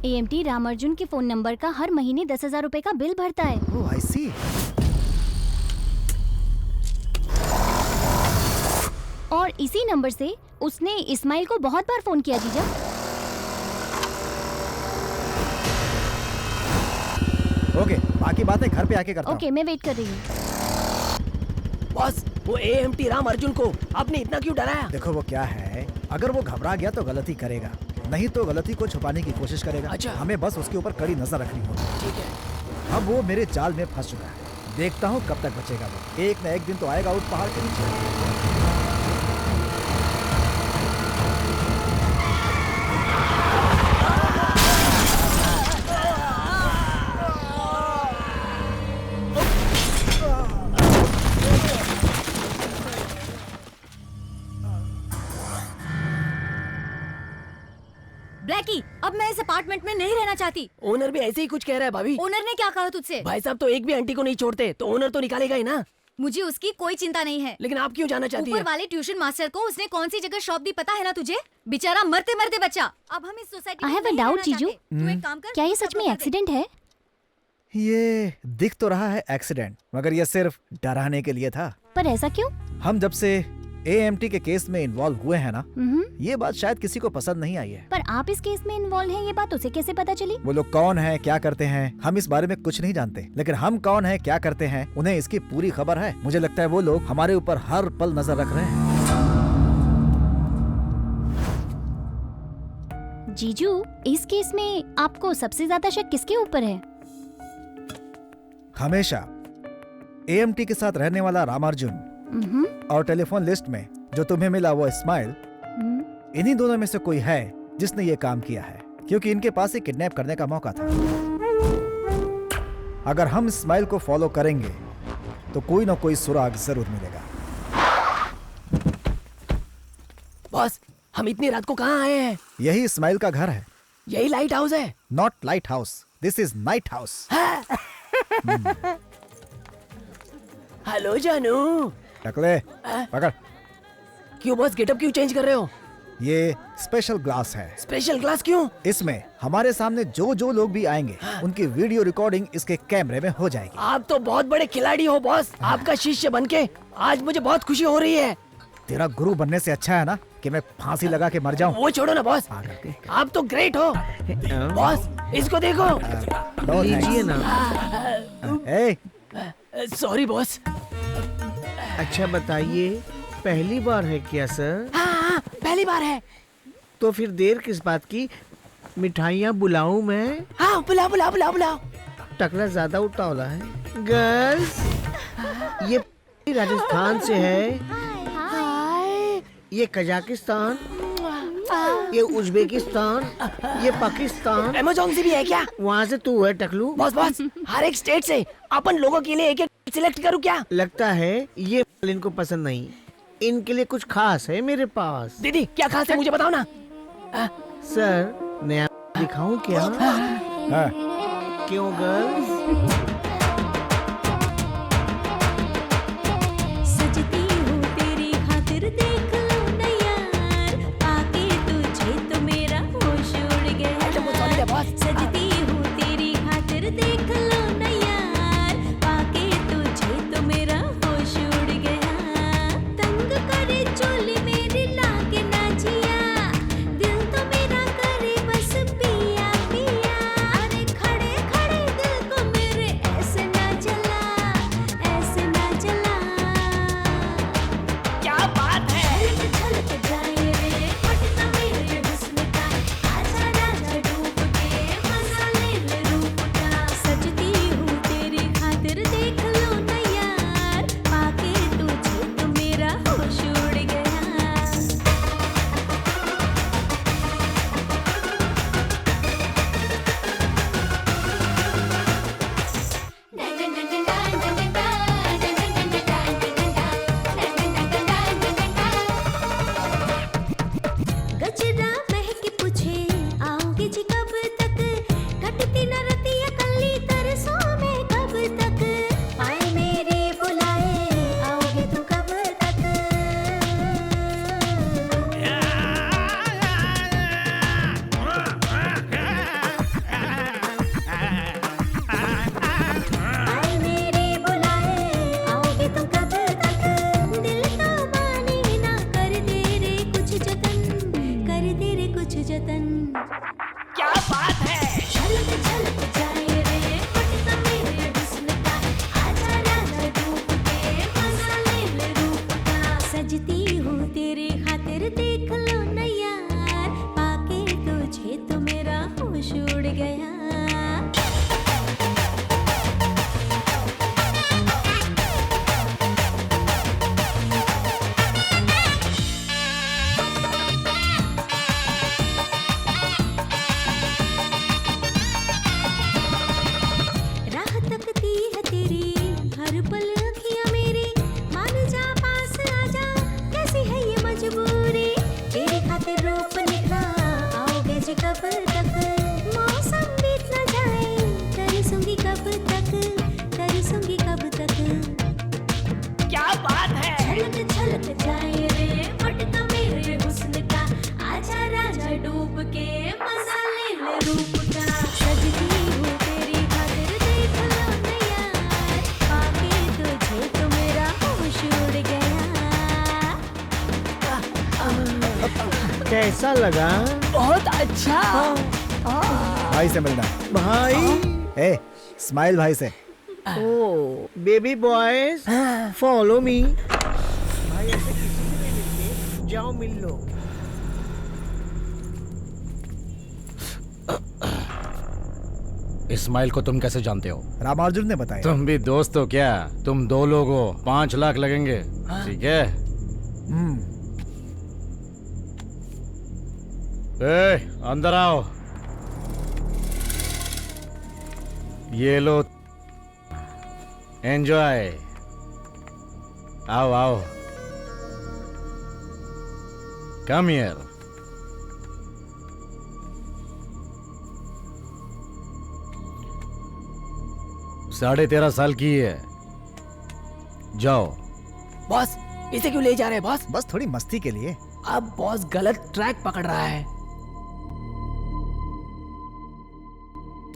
Speaker 4: AMT रामार्जुन के फोन नंबर का हर महीने 10,000 रुपए का बिल भरता है।
Speaker 9: ओह आई सी।
Speaker 4: और इसी नंबर से उसने इस्माइल को बहुत बार फोन किया जीजा।
Speaker 9: ओके, बाकी बातें घर पे आके करता हूँ।
Speaker 4: ओके, मैं वेट कर रही हूँ।
Speaker 11: बॉस, वो AMT रामार्जुन को आपने इतना क्यों डराया?
Speaker 9: देखो वो क्या है, अगर वो घबरा गया तो गलती करेगा, नहीं तो गलती को छुपाने की कोशिश करेगा।
Speaker 11: अच्छा।
Speaker 9: हमें बस उसके ऊपर कड़ी नजर रखनी होगी।
Speaker 11: ठीक है।
Speaker 9: अब वो मेरे जाल में फंस चुका है, देखता हूँ कब तक बचेगा वो। एक न एक दिन तो आएगा उस पहाड़ के नीचे।
Speaker 7: ब्लैकी, अब मैं इस अपार्टमेंट में नहीं रहना चाहती।
Speaker 11: ओनर भी ऐसे ही कुछ कह रहा है भाभी।
Speaker 7: ओनर ने क्या कहा तुझसे?
Speaker 11: भाई साहब तो एक भी आंटी को नहीं छोड़ते, तो ओनर तो निकालेगा ही ना।
Speaker 7: मुझे उसकी कोई चिंता नहीं है।
Speaker 11: लेकिन आप क्यों जाना चाहती
Speaker 7: ऊपर
Speaker 11: है?
Speaker 7: वाले ट्यूशन मास्टर को उसने कौन सी जगह शॉप दी पता है ना तुझे? बेचारा मरते मरते बचा। अब हम इस society
Speaker 4: I have a doubt, जीजू। क्या ये सच में एक्सीडेंट है?
Speaker 9: ये दिख तो रहा है एक्सीडेंट, मगर ये सिर्फ डराने के लिए था।
Speaker 4: पर ऐसा क्यों?
Speaker 9: हम जब से AMT के केस में इन्वॉल्व हुए हैं ना, ये बात शायद किसी को पसंद नहीं आई है।
Speaker 4: पर आप इस केस में इन्वॉल्व हैं, ये बात उसे कैसे पता चली?
Speaker 9: वो लोग कौन हैं, क्या करते हैं, हम इस बारे में कुछ नहीं जानते, लेकिन हम कौन हैं, क्या करते हैं, उन्हें इसकी पूरी खबर है। मुझे लगता है वो लोग हमारे ऊपर हर पल नजर रख रहे हैं।
Speaker 4: जीजू, इस केस में आपको सबसे ज्यादा शक किसके ऊपर है?
Speaker 9: हमेशा AMT के साथ रहने वाला रामार्जुन और टेलीफोन लिस्ट में जो तुम्हें मिला वो इस्माइल, इन्हीं दोनों में से कोई है जिसने ये काम किया है, क्योंकि इनके पास ही किडनैप करने का मौका था। अगर हम इस्माइल को फॉलो करेंगे तो कोई ना कोई सुराग जरूर मिलेगा।
Speaker 11: बॉस, हम इतनी रात को कहाँ आए हैं?
Speaker 9: यही इस्माइल का घर है।
Speaker 11: यही लाइट हाउस है?
Speaker 9: Not light house, this is night house.
Speaker 11: Hello जानू।
Speaker 9: टकले, पकड़।
Speaker 11: क्यों बॉस, गेटअप क्यों चेंज कर रहे हो?
Speaker 9: ये स्पेशल ग्लास है।
Speaker 11: स्पेशल ग्लास क्यों?
Speaker 9: इसमें हमारे सामने जो जो लोग भी आएंगे उनकी वीडियो रिकॉर्डिंग इसके कैमरे में हो जाएगी।
Speaker 11: आप तो बहुत बड़े खिलाड़ी हो बॉस। आपका शिष्य बनके आज मुझे बहुत खुशी हो रही है।
Speaker 9: तेरा गुरु बनने से अच्छा है ना कि मैं फांसी लगा के मर जाऊं।
Speaker 11: वो छोड़ो ना बॉस, आप तो ग्रेट हो। बॉस, इसको देखो।
Speaker 8: लीजिए ना।
Speaker 11: Sorry boss.
Speaker 8: अच्छा बताइए, पहली बार है क्या सर?
Speaker 11: हाँ, पहली बार है।
Speaker 8: तो फिर देर किस बात की? मिठाइयाँ बुलाऊं मैं?
Speaker 11: हाँ, बुलाओ बुलाओ बुलाओ बुलाओ।
Speaker 8: टकला ज्यादा उतावला है। गर्ल्स, ये राजस्थान से है, ये कजाकिस्तान, ये उज्बेकिस्तान, ये पाकिस्तान।
Speaker 11: अमेज़न से भी है क्या?
Speaker 8: वहाँ से तू है टकलू।
Speaker 11: बॉस बॉस, हर एक स्टेट से अपन लोगों के लिए एक एक सिलेक्ट करूं क्या?
Speaker 8: लगता है ये माल इनको पसंद नहीं। इनके लिए कुछ खास है मेरे पास।
Speaker 11: दीदी क्या खास है मुझे बताओ ना।
Speaker 8: सर नया दिखाऊं क्या?
Speaker 9: हाँ।
Speaker 8: क्यों गर्ल्स?
Speaker 18: सजती हूँ तेरी खातिर देख लो न यार, पाके तुझे तो मेरा होश उड़ गया। सजती हूँ तेरी खातिर देख लो न यार, पाके तुझे तो मेरा होश उड़ गया। तंग करे चोली मेरी लागे ना जिया, दिल तो मेरा करे बस पिया पिया। अरे खड़े खड़े दिल को मेरे ऐसे ना जला, ऐसे ना जला।
Speaker 11: क्या बात है?
Speaker 18: छलक जाए रे पटना मेरे हुस्न का, आजा राजा डूब के मजा ले ले रूप का। सजती हूँ तेरी खातिर देख लो न यार, पाके तुझे तो मेरा होश उड़ गया। गजरा महके पूछे आओगे जी कब तक, कटती न रतिया कल्ली तरसों में कब तक। आए मेरे बुलाए आओगे तू कब तक। आए मेरे बुलाए आओगे तू कब तक। दिल तो माने ना कर दे रे कुछ जतन, कर दे रे कुछ जतन।
Speaker 11: क्या बात है?
Speaker 18: छलक छलक जाए रे पटना मेरे हुस्न का, आजा राजा डूब के मजा ले ले रूप का। सजती हूँ तेरी खातिर देख लो न यार, पाके तुझे तो मेरा होश उड़ गया। राह तकती है तेरी हर पल अखियाँ मेरी, मान जा पास आजा कैसी है ये मजबूरी। तेरी खातिर रूप निखरा आओगे जी कब तक। मौसम बीत न जाए तरसूंगी कब तक, तरसूंगी कब तक।
Speaker 11: क्या बात है?
Speaker 18: छलक छलक जाए रे पटना मेरे हुस्न का, आजा राजा डूब के मजा ले ले रूप का। सजती हूँ तेरी खातिर देख लो न यार, पाके तुझे तो मेरा होश उड़ गया।
Speaker 8: कैसा लगा?
Speaker 11: बहुत अच्छा।
Speaker 9: भाई से मिलना।
Speaker 8: भाई
Speaker 9: ए स्माइल भाई से।
Speaker 8: ओ बेबी बॉयज फॉलो मी। भाई ऐसे किसी से नहीं मिलते, जाओ मिल लो।
Speaker 16: इस्माइल को तुम कैसे जानते हो?
Speaker 9: रामार्जुन ने बताया।
Speaker 16: तुम भी दोस्त हो क्या? तुम 2 लोग हो, 5 लाख लगेंगे। ठीक है? अंदर आओ। ये लो, एंजॉय। आओ आओ, कम हियर। साढ़े 13 साल की है। जाओ।
Speaker 11: बॉस इसे क्यों ले जा रहे हैं बॉस?
Speaker 9: बस थोड़ी मस्ती के लिए।
Speaker 11: अब बॉस गलत ट्रैक पकड़ रहा है।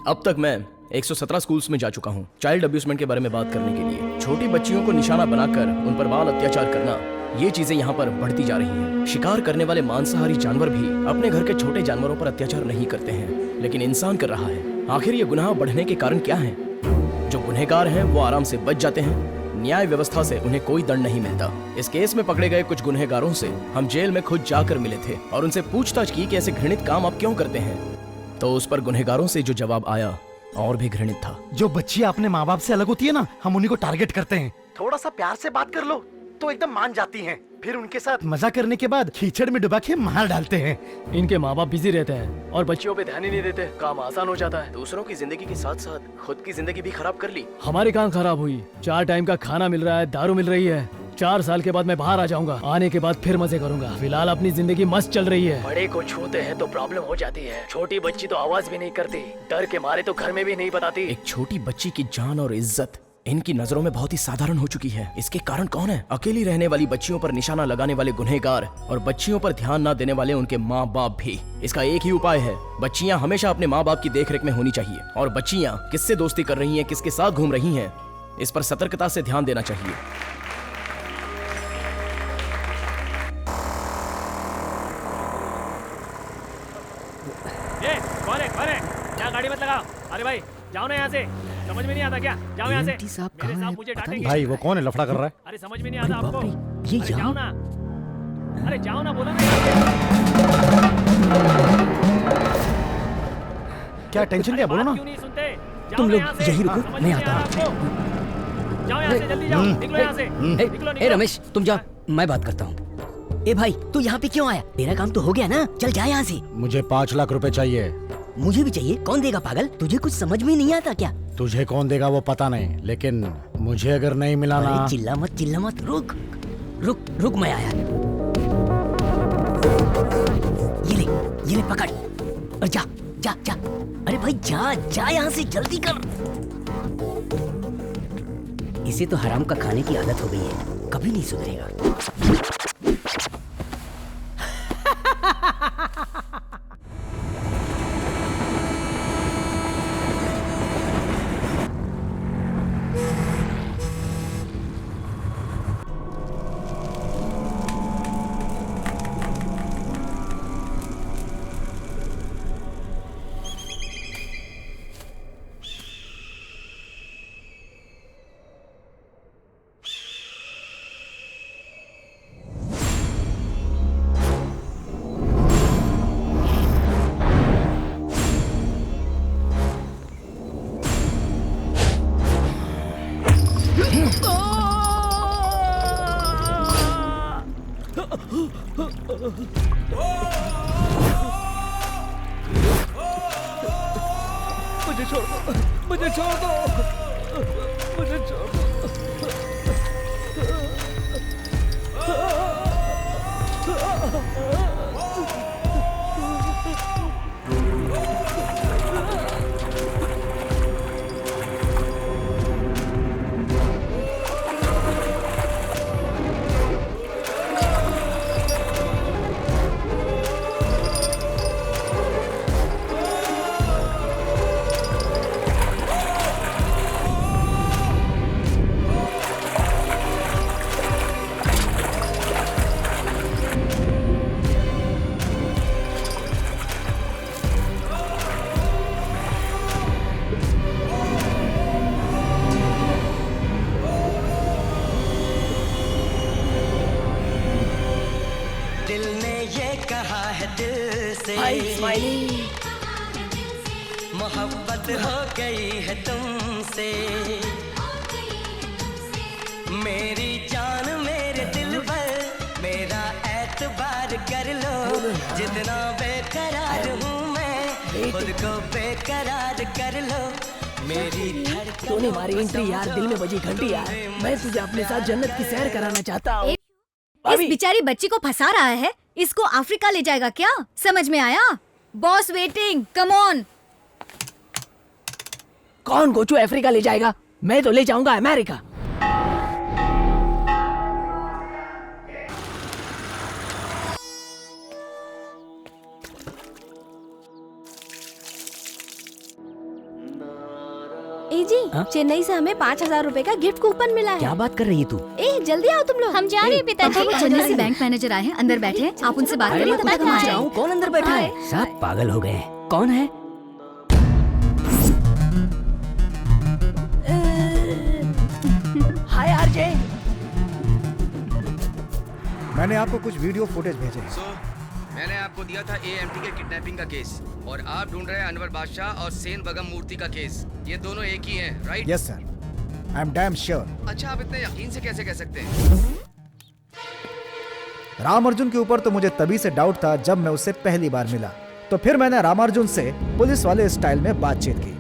Speaker 1: अब तक मैं 117 स्कूल्स में जा चुका हूँ चाइल्ड अब्यूजमेंट के बारे में बात करने के लिए। छोटी बच्चियों को निशाना बनाकर उन पर बाल अत्याचार करना, ये चीजें यहाँ पर बढ़ती जा रही हैं। शिकार करने वाले मांसाहारी जानवर भी अपने घर के छोटे जानवरों पर अत्याचार नहीं करते हैं, लेकिन इंसान कर रहा है। आखिर ये गुनाह बढ़ने के कारण क्या है? जो गुनहगार हैं वो आराम से बच जाते हैं, न्याय व्यवस्था से उन्हें कोई दंड नहीं मिलता। इस केस में पकड़े गए कुछ गुनहगारों से हम जेल में खुद जाकर मिले थे और उनसे पूछताछ की कि ऐसे घृणित काम आप क्यों करते हैं। तो उस पर गुनहगारों से जो जवाब आया और भी घृणित था।
Speaker 15: जो बच्चियां अपने माँ बाप से अलग होती है ना, हम उन्हीं को टारगेट करते हैं।
Speaker 17: थोड़ा सा प्यार से बात कर लो।
Speaker 15: तो एकदम मान जाती हैं। फिर उनके साथ मजा करने के बाद कीचड़ में डुबा के मार डालते हैं।
Speaker 1: इनके माँ बाप बिजी रहते हैं और बच्चियों पे ध्यान ही नहीं देते। काम आसान हो जाता है। दूसरों की जिंदगी के साथ साथ खुद की जिंदगी भी खराब कर ली।
Speaker 2: हमारी कहाँ खराब हुई? 4 टाइम का खाना मिल रहा है, दारू मिल रही है। 4 साल के बाद मैं बाहर आ जाऊंगा। आने के बाद फिर मजे करूंगा। फिलहाल अपनी जिंदगी मस्त चल रही है।
Speaker 1: बड़े को छूते हैं तो प्रॉब्लम हो जाती है। छोटी बच्ची तो आवाज भी नहीं करती, डर के मारे तो घर में भी नहीं बताती। एक छोटी बच्ची की जान और इज्जत इनकी नजरों में बहुत ही साधारण हो चुकी है। इसके कारण कौन है? अकेली रहने वाली बच्चियों पर निशाना लगाने वाले गुनहगार और बच्चियों पर ध्यान न देने वाले उनके माँ बाप भी। इसका एक ही उपाय है, बच्चियाँ हमेशा अपने माँ बाप की देखरेख में होनी चाहिए। और बच्चियाँ किससे दोस्ती कर रही हैं, किसके साथ घूम रही हैं, इस पर सतर्कता से ध्यान देना चाहिए।
Speaker 17: कौन है? क्या गाड़ी मत लगाओ। अरे भाई जाओ ना यहाँ से। समझ में नहीं आता क्या? जाओ यहाँ से। मेरे साहब मुझे डांटेंगे।
Speaker 16: भाई वो कौन है लफड़ा कर रहा है?
Speaker 17: अरे समझ में नहीं आता आपको?
Speaker 8: ये
Speaker 17: जाओ ना। अरे जाओ ना, बोलो ना।
Speaker 15: क्या टेंशन क्या, बोलो ना।
Speaker 17: क्यों नहीं सुनते?
Speaker 8: तुम लोग यही रुको, मैं आता हूँ।
Speaker 17: जाओ यहाँ से, जल्दी जाओ। निकलो यहाँ से।
Speaker 8: ए रमेश, तुम जाओ, मैं बात करता हूँ। ए भाई, तू यहाँ पे क्यों आया? तेरा काम तो हो गया ना, चल जा यहाँ से।
Speaker 16: मुझे 5 लाख रुपए चाहिए।
Speaker 8: मुझे भी चाहिए। कौन देगा पागल? तुझे कुछ समझ में नहीं आता क्या?
Speaker 16: तुझे कौन देगा वो पता नहीं, लेकिन मुझे अगर नहीं मिला ना।
Speaker 8: चिल्ला मत, रुक मैं आया। ये ले पकड़ और जा। अरे भाई जा यहाँ से, जल्दी कर। इसे तो हराम का खाने की आदत हो गई है, कभी नहीं सुधरेगा।
Speaker 17: मुझे छोड़ दो।
Speaker 12: दिल ने ये कहा है दिल से, मोहब्बत हो गई है तुमसे। मेरी जान मेरे दिल पर मेरा एतबार कर लो। जितना बेकरार हूँ मैं, खुद को बेकरार कर लो। मेरी
Speaker 11: तूने मारी एंट्री यार, दिल में बजी घंटी यार। मैं तुझे अपने साथ जन्नत की सैर कराना चाहता हूँ।
Speaker 7: इस बेचारी बच्ची को फंसा रहा है, इसको अफ्रीका ले जाएगा क्या? समझ में आया? Boss waiting, come on.
Speaker 11: कौन गोचू अफ्रीका ले जाएगा? मैं तो ले जाऊंगा अमेरिका।
Speaker 14: ए जी, चेन्नई से हमें 5,000 रुपए का गिफ्ट कूपन मिला है।
Speaker 8: क्या बात कर रही है तू?
Speaker 14: ए जल्दी आओ तुम लोग।
Speaker 4: हम जा रहे हैं पिताजी।
Speaker 7: वो चेन्नई से बैंक मैनेजर आए हैं, अंदर बैठे हैं। आप उनसे बात करिए, तब तक हम आ जाऊं।
Speaker 8: कौन अंदर बैठा है? सब पागल हो गए हैं। कौन है?
Speaker 11: हाय आरजे।
Speaker 9: मैंने आपको कुछ वीडियो फुटेज भेजे हैं।
Speaker 6: मैंने आपको दिया था AMT के किडनैपिंग का केस, और आप ढूंढ रहे हैं अनवर बादशाह और सेन बगम मूर्ति का केस। ये दोनों एक ही हैं, right?
Speaker 9: Yes sir, I am damn sure.
Speaker 6: अच्छा, आप इतने यकीन से कैसे कह सकते हैं?
Speaker 9: रामार्जुन के ऊपर तो मुझे तभी से डाउट था जब मैं उससे पहली बार मिला। तो फिर मैंने रामार्जुन से पुलिस वाले स्टाइल में बातचीत की।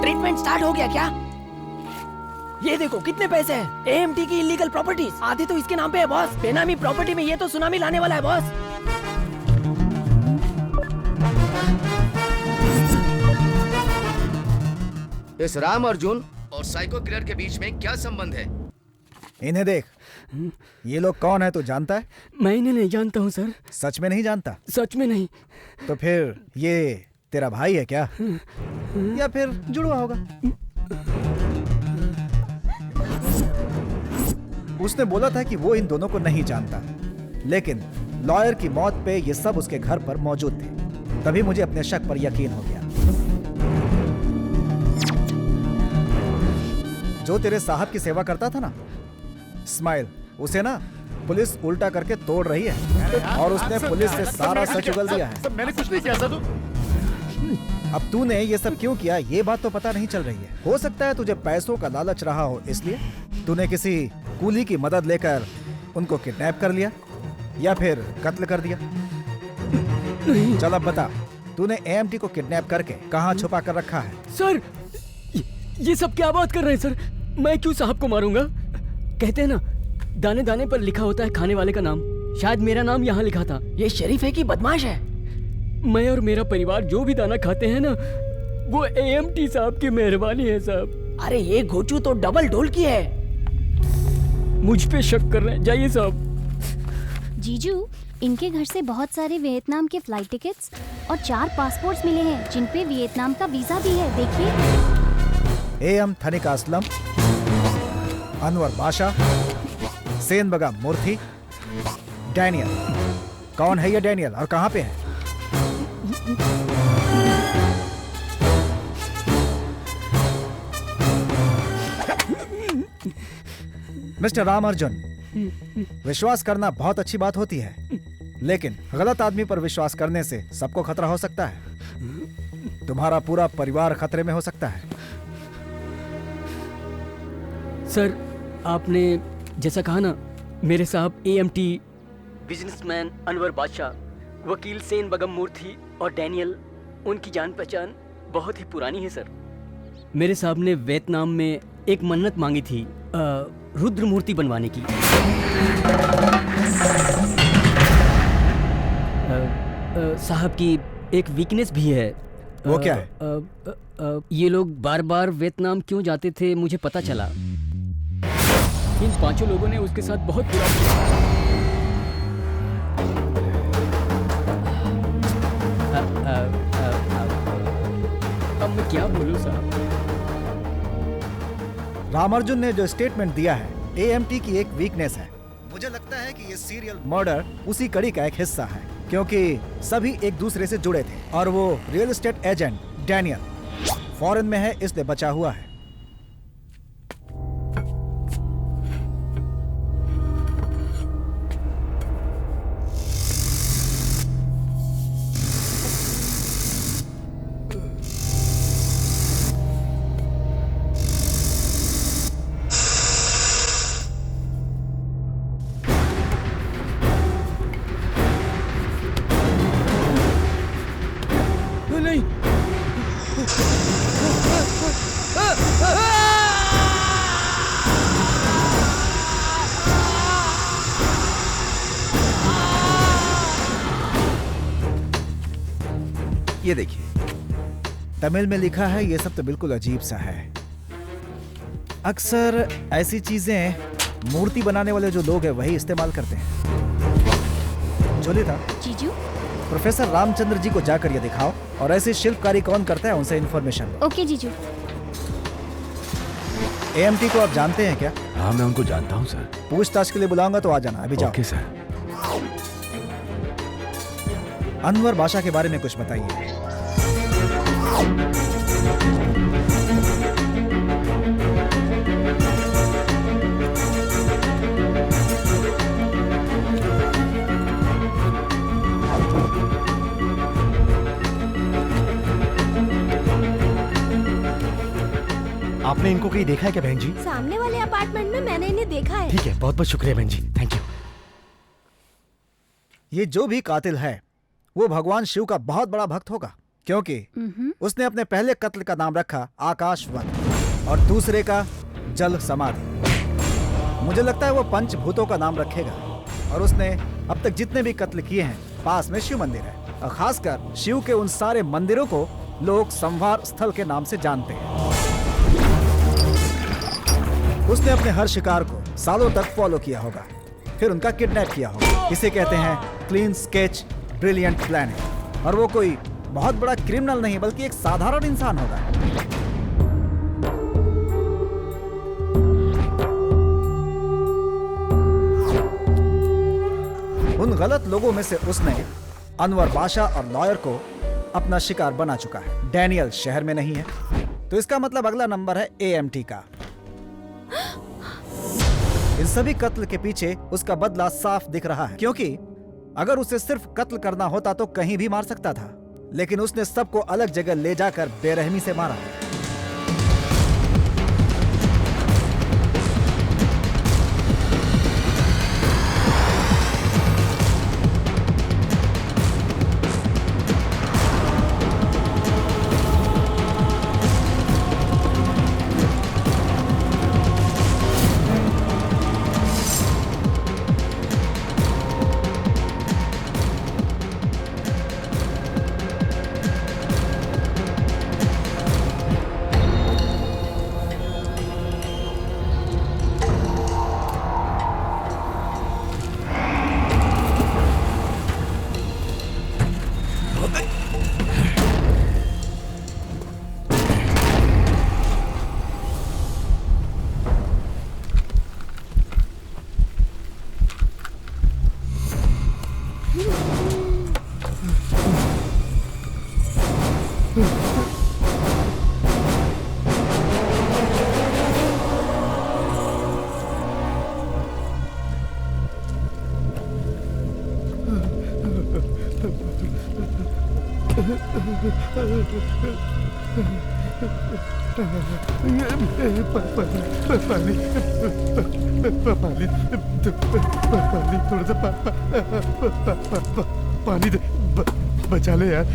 Speaker 11: ट्रीटमेंट स्टार्ट हो गया क्या? ये देखो कितने पैसे हैं। एएमटी की इलीगल प्रॉपर्टीज आधी तो इसके नाम पे है बॉस। बेनामी प्रॉपर्टी में ये तो सुनामी लाने वाला है बॉस।
Speaker 6: इस रामार्जुन और साइको किलर के बीच में क्या संबंध है?
Speaker 9: इन्हें देख, ये लोग कौन है तो जानता है?
Speaker 19: मैं इन्हें नहीं जानता हूँ सर।
Speaker 9: सच में नहीं जानता?
Speaker 19: सच में नहीं।
Speaker 9: तो फिर ये तेरा भाई है क्या? या फिर जुड़वा होगा? उसने बोला था कि वो इन दोनों को नहीं जानता, लेकिन लॉयर की मौत पे ये सब उसके घर पर मौजूद थे। तभी मुझे अपने शक पर यकीन हो गया। जो तेरे साहब की सेवा करता था ना, स्माइल, उसे ना पुलिस उल्टा करके तोड़ रही है और उसने पुलिस से सारा सच उगल दिया है।
Speaker 15: मैंने कुछ नहीं किया था। तो
Speaker 9: अब तूने ये सब क्यों किया ये बात तो पता नहीं चल रही है। हो सकता है तुझे पैसों का लालच रहा हो, इसलिए तूने किसी कूली की मदद लेकर उनको किडनैप कर लिया या फिर कत्ल कर दिया। चल अब बता, तूने एएमटी को किडनैप करके कहाँ छुपा कर रखा है?
Speaker 19: सर ये सब क्या बात कर रहे हैं सर? मैं क्यों साहब को मारूंगा? कहते हैं ना, दाने दाने पर लिखा होता है खाने वाले का नाम। शायद मेरा नाम यहाँ लिखा था।
Speaker 11: ये शरीफ है कि बदमाश है?
Speaker 19: मैं और मेरा परिवार जो भी दाना खाते हैं ना, वो एएमटी साहब की मेहरबानी है साहब।
Speaker 11: अरे ये घोचू तो डबल ढोल की है।
Speaker 19: मुझ पे शक कर रहे हैं। जाइए साहब।
Speaker 4: जीजू, इनके घर से बहुत सारे वियतनाम के फ्लाइट टिकट्स और 4 पासपोर्ट्स मिले हैं जिन पे वियतनाम का वीजा भी है। देखिए।
Speaker 9: एएम थनिका असलम, अनवर बादशाह, सेन बगा मूर्ति, डैनियल। कौन है ये डैनियल और कहाँ पे है? मिस्टर रामार्जुन, विश्वास करना बहुत अच्छी बात होती है, लेकिन गलत आदमी पर विश्वास करने से सबको खतरा हो सकता है। तुम्हारा पूरा परिवार खतरे में हो सकता है।
Speaker 19: सर, आपने जैसा कहा ना, मेरे साहब एएमटी, बिजनेसमैन अनवर बादशाह, वकील सेन बगम मूर्ति और डैनियल, उनकी जान पहचान बहुत ही पुरानी है सर। मेरे साहब ने वियतनाम में एक मन्नत मांगी थी, रुद्र मूर्ति बनवाने की। साहब की एक वीकनेस भी है।
Speaker 9: वो क्या है?
Speaker 19: ये लोग बार बार वियतनाम क्यों जाते थे मुझे पता चला। इन 5 लोगों ने उसके साथ बहुत बुरा किया। अब मैं क्या बोलूं साहब?
Speaker 9: रामार्जुन ने जो स्टेटमेंट दिया है, एएमटी की एक वीकनेस है। मुझे लगता है कि ये सीरियल मर्डर उसी कड़ी का एक हिस्सा है, क्योंकि सभी एक दूसरे से जुड़े थे और वो real estate agent Daniel foreign में है, इसलिए बचा हुआ है।
Speaker 6: ये देखिए,
Speaker 9: तमिल में लिखा है। ये सब तो बिल्कुल अजीब सा है। अक्सर ऐसी चीजें मूर्ति बनाने वाले जो लोग हैं वही इस्तेमाल करते हैं। जोलिता,
Speaker 4: जीजू,
Speaker 9: प्रोफेसर रामचंद्र जी को जाकर ये दिखाओ और ऐसी शिल्पकारी कौन करता है उनसे इन्फॉर्मेशन लो।
Speaker 4: ओके जीजू।
Speaker 9: एएमटी को आप जानते हैं क्या?
Speaker 5: हाँ, मैं उनको जानता हूँ सर।
Speaker 9: पूछताछ के लिए बुलाऊंगा तो आ जाना। अभी जाओ।
Speaker 5: Okay sir.
Speaker 9: अनवर बादशाह के बारे में कुछ बताइए।
Speaker 20: आपने
Speaker 15: आपने इनको कहीं देखा है क्या बहन जी?
Speaker 14: सामने वाले अपार्टमेंट में मैंने इन्हें देखा है।
Speaker 15: ठीक है, बहुत बहुत शुक्रिया बहन जी, थैंक यू।
Speaker 9: ये जो भी कातिल है वो भगवान शिव का बहुत बड़ा भक्त होगा, क्योंकि उसने अपने पहले कत्ल का नाम रखा आकाश वन और दूसरे का जल समाधि। मुझे लगता है वो पंचभूतों का नाम रखेगा। और उसने अब तक जितने भी कत्ल किए हैं, पास में शिव मंदिर है और खासकर शिव के उन सारे मंदिरों को लोग संहार स्थल के नाम से जानते हैं। उसने अपने हर शिकार को सालों तक फॉलो किया होगा, फिर उनका किडनैप किया होगा। इसे कहते हैं क्लीन स्केच ब्रिलियंट प्लानिंग। और वो कोई बहुत बड़ा क्रिमिनल नहीं बल्कि एक साधारण इंसान होगा। उन गलत लोगों में से उसने अनवर बादशाह और लॉयर को अपना शिकार बना चुका है। डैनियल शहर में नहीं है, तो इसका मतलब अगला नंबर है AMT का। इन सभी कत्ल के पीछे उसका बदला साफ दिख रहा है, क्योंकि अगर उसे सिर्फ कत्ल करना होता तो कहीं भी मार सकता था, लेकिन उसने सबको अलग जगह ले जाकर बेरहमी से मारा।
Speaker 15: थोड़ा सा पानी दे, बचा ले यार।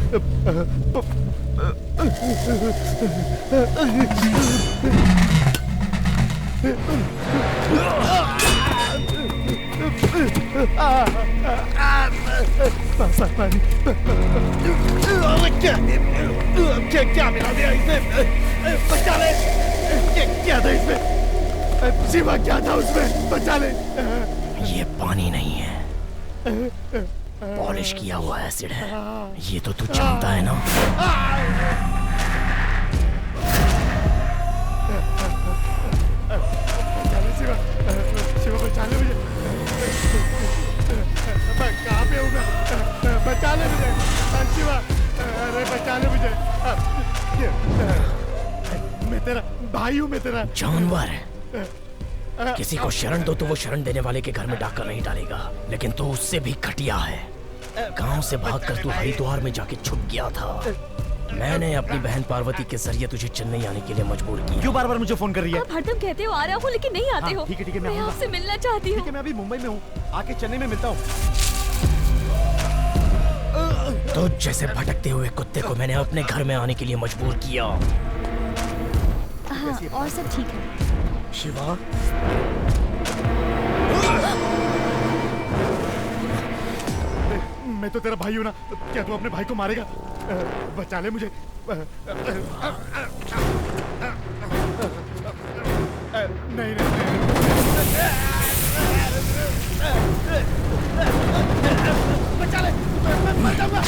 Speaker 15: पानी क्या मिला दिया इसमें? बचा ले। क्या था इसमें? शिवा क्या था उसमें? बचा ले।
Speaker 1: ये पानी नहीं है, पॉलिश किया हुआ एसिड है। ये तो तू जानता है ना।
Speaker 15: शिवा बचा ले मुझे। कहाँ पे हूँ मैं? बचा ले मुझे शिवा। अरे बचा ले मुझे। मैं तेरा भाई हूँ, मैं तेरा
Speaker 1: जानवर। किसी को शरण दो तो वो शरण देने वाले के घर में डाका नहीं डालेगा, लेकिन तू उससे भी घटिया है। गांव से भागकर तू हरिद्वार में जाके छुप गया था। मैंने अपनी बहन पार्वती के जरिए तुझे चेन्नई आने के लिए मजबूर किया।
Speaker 15: क्यों बार बार मुझे फोन कर रही है?
Speaker 7: आप हरदम कहते हो आ रहा हूँ, लेकिन नहीं आते हो।
Speaker 15: ठीक है
Speaker 7: मैं आपसे मिलना चाहती हूँ।
Speaker 15: ठीक है, मैं अभी मुंबई में हूँ, आके चेन्नई में मिलता हूँ।
Speaker 1: तो जैसे भटकते हुए कुत्ते को मैंने अपने घर में आने के लिए मजबूर किया।
Speaker 4: हाँ, और सब ठीक है।
Speaker 15: शिवा, मैं तो तेरा भाई हूँ ना, क्या तू अपने भाई को मारेगा? बचा ले मुझे। नहीं नहीं बचा ले, मैं मर जाऊंगा।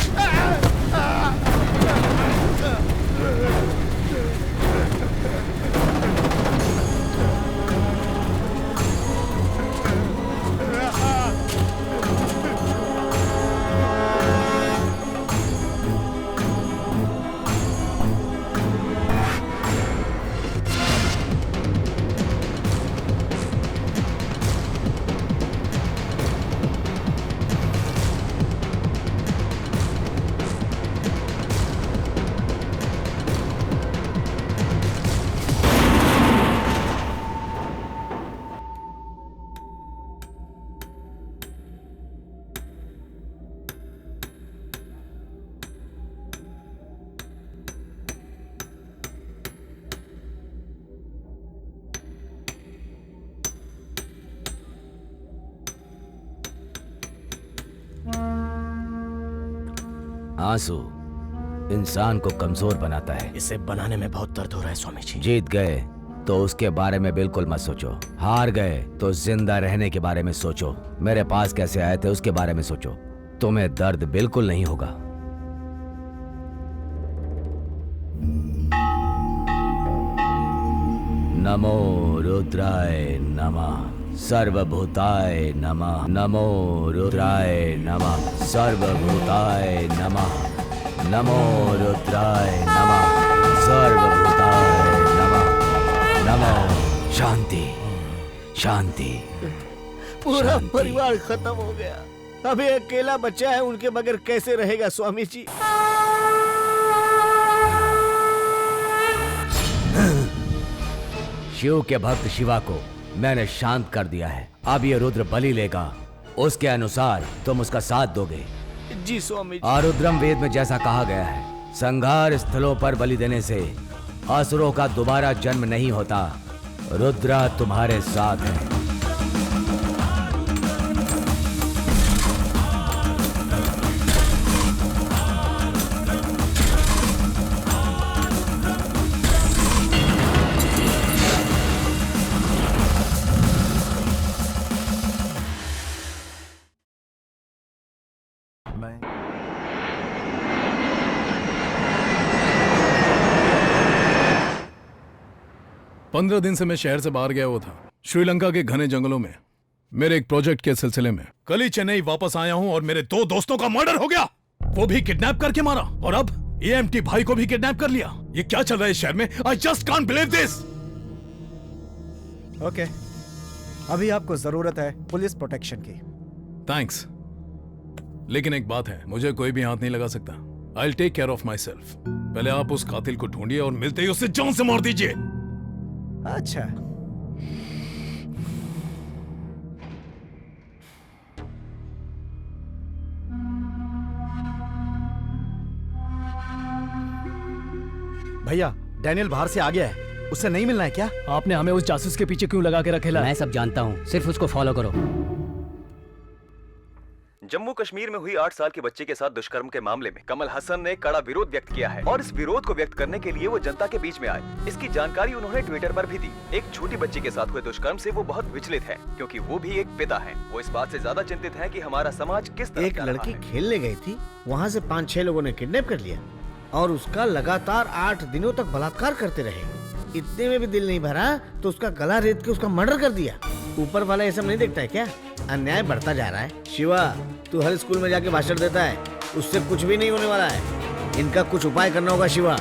Speaker 6: आंसू इंसान को कमजोर बनाता है।
Speaker 1: इसे बनाने में बहुत दर्द हो रहा है स्वामी जी।
Speaker 6: जीत गए तो उसके बारे में बिल्कुल मत सोचो, हार गए तो जिंदा रहने के बारे में सोचो, मेरे पास कैसे आए थे उसके बारे में सोचो। तुम्हें दर्द बिल्कुल नहीं होगा। नमो रुद्राय नमः सर्वभूताय नमः। नमो रुद्राय नमः सर्वभूताय नमः। नमो रुद्राय नमः सर्वभूताय नमः। नमो शांति शांति।
Speaker 8: पूरा
Speaker 6: शांति।
Speaker 8: परिवार खत्म हो गया, अभी अकेला बच्चा है, उनके बगैर कैसे रहेगा स्वामी जी।
Speaker 6: शिव के भक्त शिवा को मैंने शांत कर दिया है। अब ये रुद्र बलि लेगा, उसके अनुसार तुम उसका साथ दोगे।
Speaker 8: जी स्वामी जी।
Speaker 6: आरुद्रम वेद में जैसा कहा गया है, संघार स्थलों पर बलि देने से असुरों का दोबारा जन्म नहीं होता। रुद्रा तुम्हारे साथ है।
Speaker 5: मैं
Speaker 20: 15 दिन से मैं शहर से बाहर गया हुआ था, श्रीलंका के घने जंगलों में, मेरे एक प्रोजेक्ट के सिलसिले में। कल ही चेन्नई वापस आया हूं और मेरे 2 दोस्तों का मर्डर हो गया, वो भी किडनैप करके मारा, और अब एएमटी भाई को भी किडनैप कर लिया। ये क्या चल रहा है शहर में? I just can't believe this.
Speaker 9: Okay, अभी आपको जरूरत है पुलिस प्रोटेक्शन की।
Speaker 20: थैंक्स, लेकिन एक बात है, मुझे कोई भी हाथ नहीं लगा सकता। I will take care of myself. पहले आप उस कातिल को ढूंढिए और मिलते ही उसे जान से मार दीजिए।
Speaker 9: अच्छा,
Speaker 15: भैया डैनियल बाहर से आ गया है, उससे नहीं मिलना है क्या?
Speaker 19: आपने हमें उस जासूस के पीछे क्यों लगा के रखेला?
Speaker 17: मैं सब जानता हूँ, सिर्फ उसको फॉलो करो।
Speaker 5: जम्मू कश्मीर में हुई 8 साल के बच्चे के साथ दुष्कर्म के मामले में कमल हसन ने कड़ा विरोध व्यक्त किया है और इस विरोध को व्यक्त करने के लिए वो जनता के बीच में आए। इसकी जानकारी उन्होंने ट्विटर पर भी दी। एक छोटी बच्ची के साथ हुए दुष्कर्म से वो बहुत विचलित है, क्योंकि वो भी एक पिता है। वो इस बात से ज्यादा चिंतित है कि हमारा समाज किस तरह
Speaker 8: एक लड़की खेलने गई थी, वहाँ से 5-6 लोगों ने किडनैप कर लिया और उसका लगातार 8 दिनों तक बलात्कार करते रहे। इतने में भी दिल नहीं भरा तो उसका गला रेत के उसका मर्डर कर दिया। ऊपर वाला ये सब नहीं देखता है क्या? अन्याय बढ़ता जा रहा है। शिवा, तू हर स्कूल में जाके भाषण देता है, उससे कुछ भी नहीं होने वाला है। इनका कुछ उपाय करना होगा शिवा।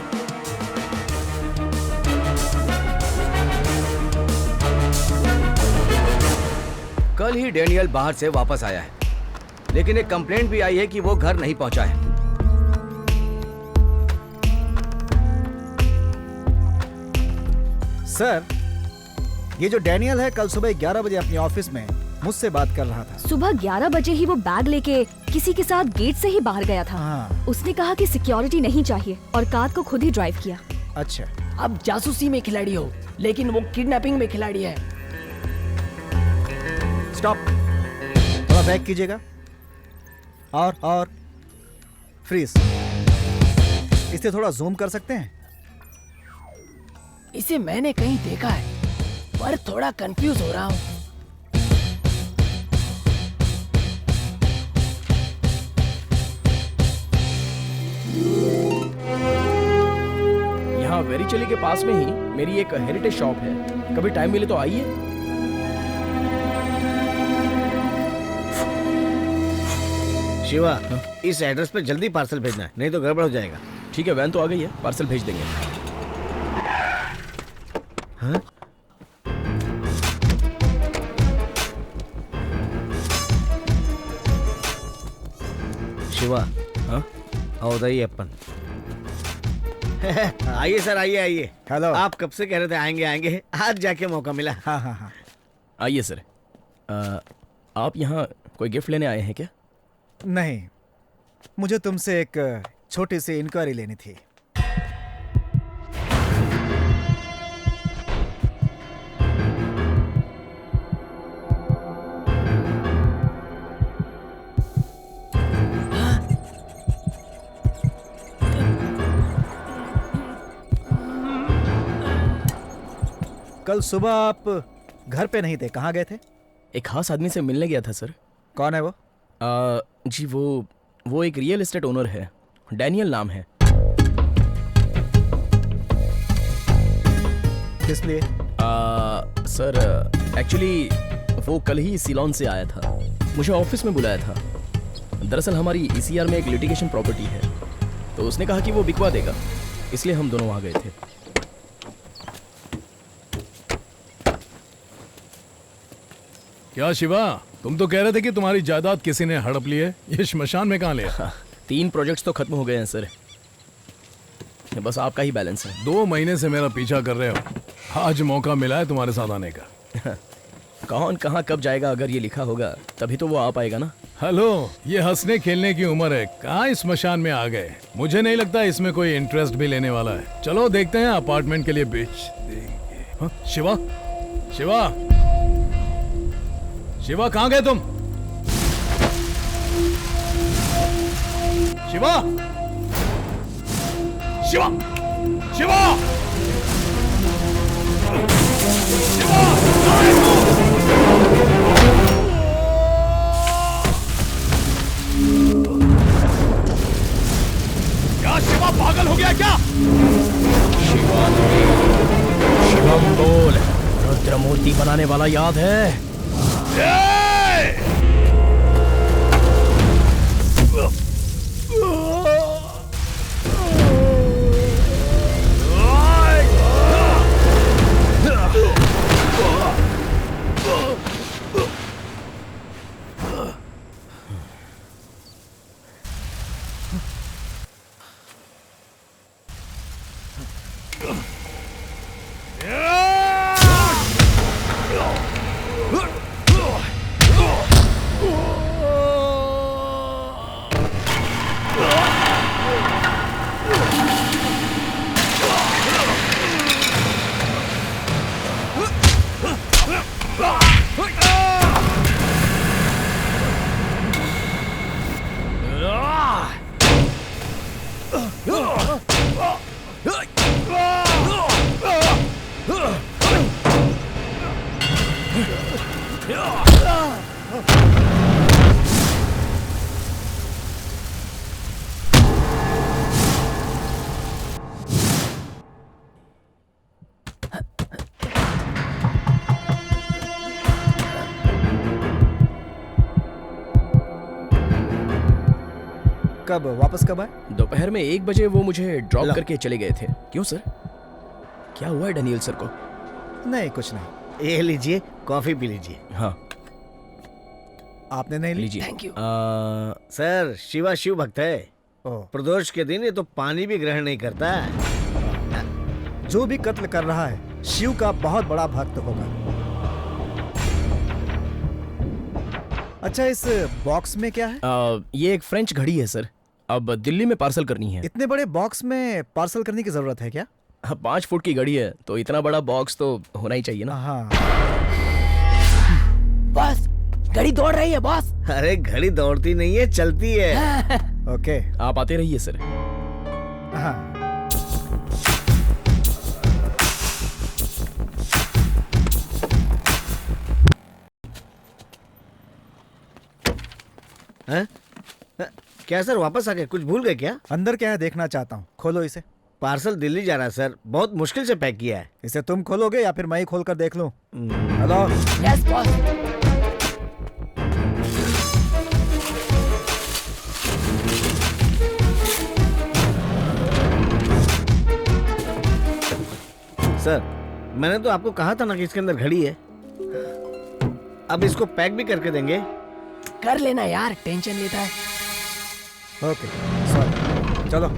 Speaker 6: कल ही डैनियल बाहर से वापस आया है, लेकिन एक कंप्लेंट भी आई है कि वो घर नहीं पहुंचा है।
Speaker 9: सर, ये जो डैनियल है कल सुबह 11 बजे अपनी ऑफिस में मुझसे बात कर रहा था।
Speaker 21: सुबह 11 बजे ही वो बैग लेके किसी के साथ गेट से ही बाहर गया था।
Speaker 9: हाँ।
Speaker 21: उसने कहा कि सिक्योरिटी नहीं चाहिए और कार को खुद ही ड्राइव किया।
Speaker 9: अच्छा,
Speaker 11: अब जासूसी में खिलाड़ी हो, लेकिन वो किडनैपिंग में खिलाड़ी है।
Speaker 9: स्टॉप, थोड़ा बैक कीजिएगा और फ्रीज। इसे थोड़ा जूम कर सकते हैं?
Speaker 11: इसे मैंने कहीं देखा है, पर थोड़ा कंफ्यूज हो रहा हूँ।
Speaker 1: यहाँ वेरीचेली के पास में ही मेरी एक हेरिटेज शॉप है, कभी टाइम मिले तो आइए।
Speaker 8: शिवा, इस एड्रेस पे जल्दी पार्सल भेजना है, नहीं तो गड़बड़ हो जाएगा।
Speaker 1: ठीक है, वैन तो आ गई है, पार्सल भेज देंगे।
Speaker 8: हाँ? शिवा,
Speaker 1: हाँ?
Speaker 8: आओ दाई अपन। आइए सर, आइए।
Speaker 9: हेलो।
Speaker 8: आप कब से कह रहे थे आएंगे आएंगे, आज जाके मौका मिला।
Speaker 9: हाँ।
Speaker 1: आइए सर। आप यहाँ कोई गिफ्ट लेने आए हैं क्या?
Speaker 9: नहीं, मुझे तुमसे एक छोटी सी इंक्वायरी लेनी थी। कल सुबह आप घर पे नहीं थे, कहाँ गए थे?
Speaker 1: एक खास आदमी से मिलने गया था सर।
Speaker 9: कौन है वो?
Speaker 1: जी वो एक रियल एस्टेट ओनर है, डैनियल नाम है।
Speaker 9: किस लिए?
Speaker 1: सर एक्चुअली वो कल ही सिलोन से आया था, मुझे ऑफिस में बुलाया था। दरअसल हमारी ECR में एक लिटिगेशन प्रॉपर्टी है, तो उसने कहा कि वो बिकवा देगा, इसलिए हम दोनों वहाँ गए थे।
Speaker 20: क्या शिवा, तुम तो कह रहे थे कि तुम्हारी जायदाद किसी ने हड़प ली है, ये श्मशान में कहाँ लिया?
Speaker 1: 3 प्रोजेक्ट्स तो खत्म हो गए हैं सर, बस आपका ही बैलेंस है।
Speaker 20: 2 महीने से मेरा पीछा कर रहे हो, आज मौका मिला है तुम्हारे साथ आने का।
Speaker 1: कौन कहाँ कब जाएगा, अगर ये लिखा होगा तभी तो वो आ पाएगा ना।
Speaker 20: हेलो, ये हंसने खेलने की उम्र है, कहाँ इस स्मशान में आ गए? मुझे नहीं लगता इसमें कोई इंटरेस्ट भी लेने वाला है। चलो देखते हैं, अपार्टमेंट के लिए बेच देंगे। शिवा, शिवा, शिवा कहाँ गए तुम? शिवा, शिवा, शिवा, क्या शिवा पागल हो गया क्या?
Speaker 1: शिवम बोल, रुद्र मूर्ति बनाने वाला याद है?
Speaker 9: कब वापस कब आए?
Speaker 1: दोपहर में 1 बजे वो मुझे ड्रॉप करके चले गए थे। क्यों सर, क्या हुआ है डैनियल सर को?
Speaker 9: नहीं कुछ नहीं।
Speaker 8: ये लीजिए, कॉफी पी लीजिए।
Speaker 1: हाँ
Speaker 9: आपने नहीं ली?
Speaker 1: लीजिए।
Speaker 9: Thank you.
Speaker 8: Sir Shiva Shiv भक्त है, प्रदोष के दिन ये तो पानी भी ग्रहण नहीं करता।
Speaker 9: जो भी कत्ल कर रहा है शिव का बहुत बड़ा भक्त होगा। अच्छा, इस बॉक्स में क्या है?
Speaker 1: ये एक फ्रेंच घड़ी है सर, अब दिल्ली में पार्सल करनी है।
Speaker 9: इतने बड़े बॉक्स में पार्सल करने की जरूरत है क्या?
Speaker 1: 5 फुट की घड़ी है तो इतना बड़ा बॉक्स तो होना ही चाहिए ना।
Speaker 9: हाँ।
Speaker 11: बॉस, घड़ी दौड़ रही है बॉस।
Speaker 8: अरे घड़ी दौड़ती नहीं है, चलती है।
Speaker 9: ओके,
Speaker 1: आप आते रहिए सर।
Speaker 9: हाँ।
Speaker 8: क्या सर वापस आ गए? कुछ भूल गए क्या?
Speaker 9: अंदर क्या है देखना चाहता हूँ, खोलो इसे।
Speaker 8: पार्सल दिल्ली जा रहा है सर, बहुत मुश्किल से पैक किया है।
Speaker 9: इसे तुम खोलोगे या फिर मैं ही खोल कर देख लूं? हेलो।
Speaker 11: Yes boss.
Speaker 8: सर मैंने तो आपको कहा था ना कि इसके अंदर घड़ी है। अब इसको पैक भी करके देंगे।
Speaker 11: कर लेना यार, टेंशन लेता है।
Speaker 9: ओके सॉरी, चलो।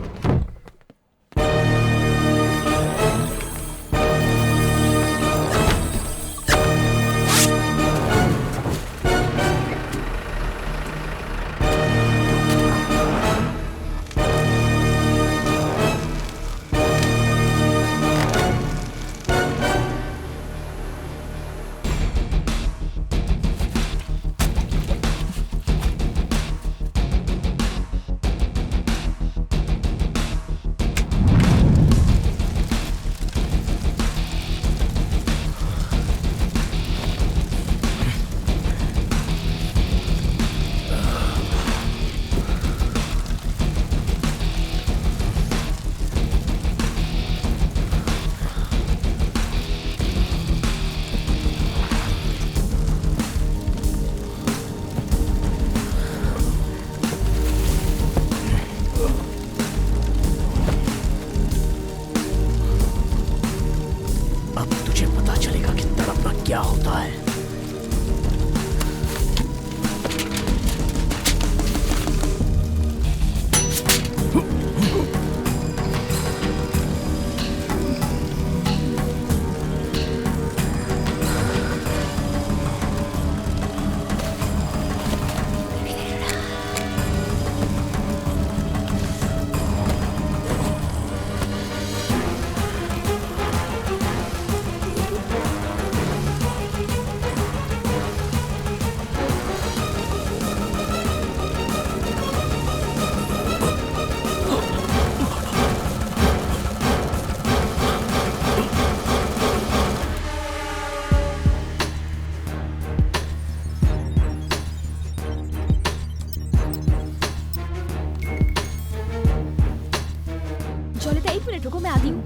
Speaker 4: रुको मैं आती हूँ।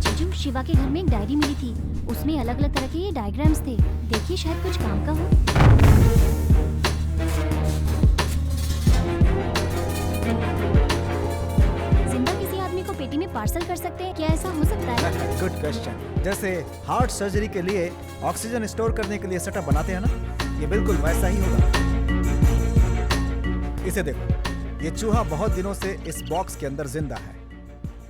Speaker 4: जीजू, शिवा के घर में एक डायरी मिली थी, उसमें अलग अलग तरह के ये डायग्राम्स थे। देखिए शायद कुछ काम का हो। जिंदा किसी आदमी को पेटी में पार्सल कर सकते हैं क्या? ऐसा हो सकता है?
Speaker 9: Good question. जैसे हार्ट सर्जरी के लिए ऑक्सीजन स्टोर करने के लिए सेटअप बनाते हैं ना, ये बिल्कुल वैसा ही होगा। इसे देखो, ये चूहा बहुत दिनों से इस बॉक्स के अंदर जिंदा है।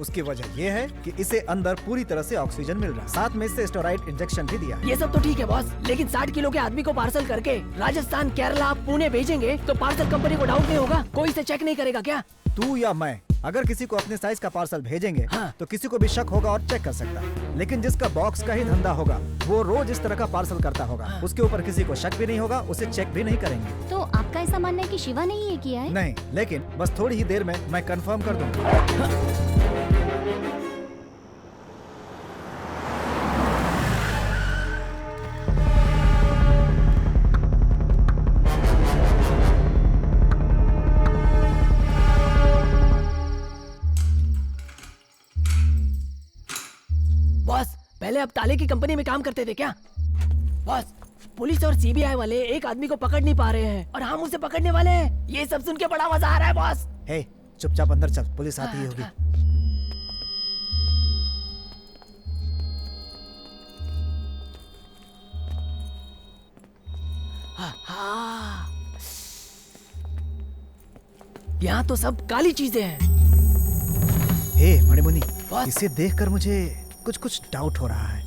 Speaker 9: उसकी वजह यह है कि इसे अंदर पूरी तरह से ऑक्सीजन मिल रहा है, साथ में इससे स्टेरॉइड इंजेक्शन भी दिया है।
Speaker 11: ये सब तो ठीक है बॉस, लेकिन 60 किलो के आदमी को पार्सल करके राजस्थान, केरला, पुणे भेजेंगे तो पार्सल कंपनी को डाउट नहीं होगा? कोई इसे चेक नहीं करेगा क्या?
Speaker 9: तू या मैं अगर किसी को अपने साइज का पार्सल भेजेंगे तो किसी को भी शक होगा और चेक कर सकता है। लेकिन जिसका बॉक्स का ही धंधा होगा वो रोज इस तरह का पार्सल करता होगा, उसके ऊपर किसी को शक भी नहीं होगा, उसे चेक भी नहीं करेंगे।
Speaker 4: तो आपका ऐसा मानना है कि शिवा ने ये किया है?
Speaker 9: नहीं, लेकिन बस थोड़ी ही देर में मैं कंफर्म कर दूंगा।
Speaker 11: पहले अब ताले की कंपनी में काम करते थे क्या? बॉस, पुलिस और सीबीआई वाले एक आदमी को पकड़ नहीं पा रहे हैं और हम उसे पकड़ने वाले हैं। ये सब सुन के बड़ा मजा आ रहा है बॉस।
Speaker 9: हे, चुपचाप अंदर चल, पुलिस आती ही होगी।
Speaker 11: यहाँ तो सब काली चीजें हैं।
Speaker 9: हे मणिमुनि, इसे देखकर मुझे कुछ डाउट हो रहा है।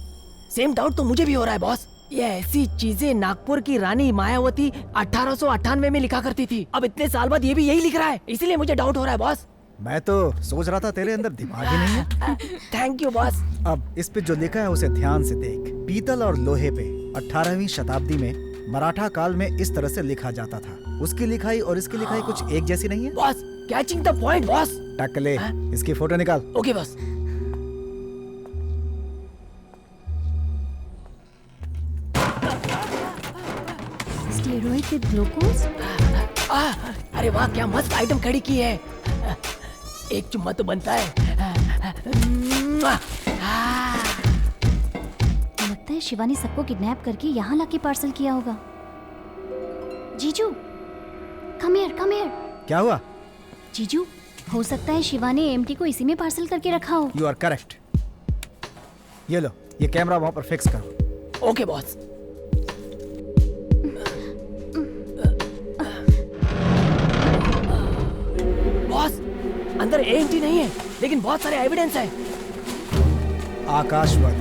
Speaker 11: सेम डाउट तो मुझे भी हो रहा है बॉस। ये ऐसी चीजें नागपुर की रानी मायावती 1898 में लिखा करती थी। अब इतने साल बाद ये भी यही लिख रहा है, इसीलिए मुझे डाउट हो रहा है बॉस।
Speaker 9: मैं तो सोच रहा था तेरे अंदर दिमाग ही नहीं है।
Speaker 11: Thank you boss.
Speaker 9: अब इस पे जो लिखा है उसे ध्यान से देख। पीतल और लोहे पे 18वीं शताब्दी में मराठा काल में इस तरह से लिखा जाता था। उसकी लिखाई और इसकी लिखाई कुछ एक जैसी नहीं है?
Speaker 11: Boss, catching the point boss.
Speaker 9: टकले, इसकी फोटो निकाल।
Speaker 11: Okay boss.
Speaker 4: Steroid with glucose.
Speaker 11: अरे वाह, क्या मस्त आइटम खड़ी की है। एक चुम्मा तो बनता है।
Speaker 4: लगता है शिवा ने सबको किडनैप करके यहाँ लाके पार्सल किया होगा। जीजू, कम हियर।
Speaker 9: क्या हुआ?
Speaker 4: जीजू, हो सकता है शिवा ने एएमटी को इसी में पार्सल करके रखा हो।
Speaker 9: You are correct. ये लो, ये कैमरा वहाँ पर फिक्स करो।
Speaker 11: Okay boss. बॉस, अंदर एएमटी नहीं है, लेकिन बहुत सारे एविडेंस है।
Speaker 9: आकाशवध,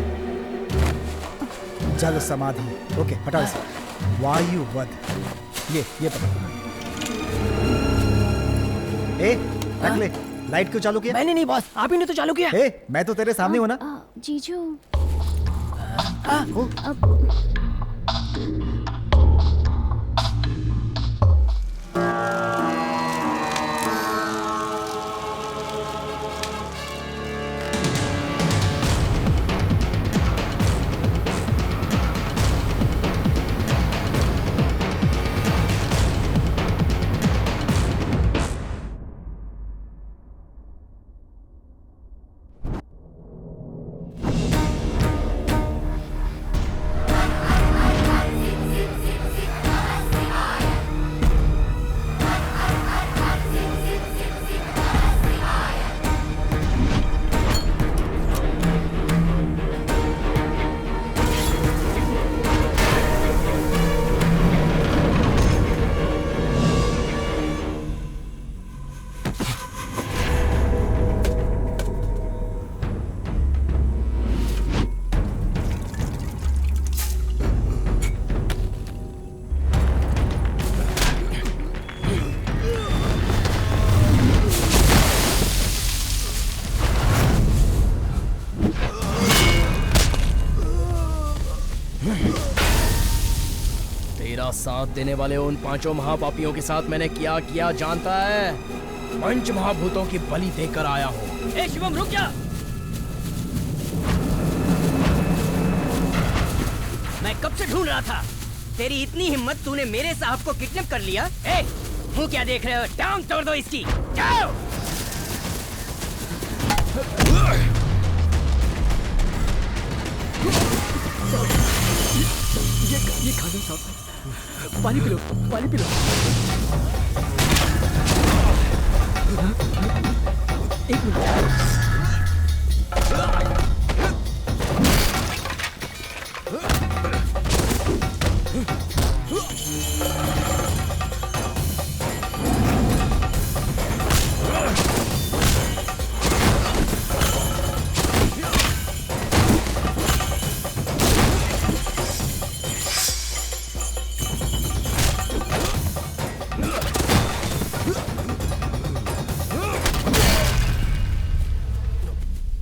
Speaker 9: जल समाधि, ओके हटा इसे। वायुवध, ये पकड़। टकले, लाइट क्यों चालू किया?
Speaker 11: मैंने नहीं बॉस, आप ही ने तो चालू किया।
Speaker 9: मैं तो तेरे सामने हूँ ना।
Speaker 4: जीजू,
Speaker 1: तेरा साथ देने वाले उन पांचों महापापियों के साथ मैंने क्या किया जानता है? पंच महाभूतों की बलि देकर आया हूँ।
Speaker 19: ए शिवम, रुक जा। मैं कब से ढूंढ रहा था। तेरी इतनी हिम्मत, तूने मेरे साहब को किडनैप कर लिया। ए, मुंह क्या देख रहे हो? टांग तोड़ दो इसकी। जाओ। ये खाना साफ है। पानी पी लो, पानी पी लो। एक मिनट।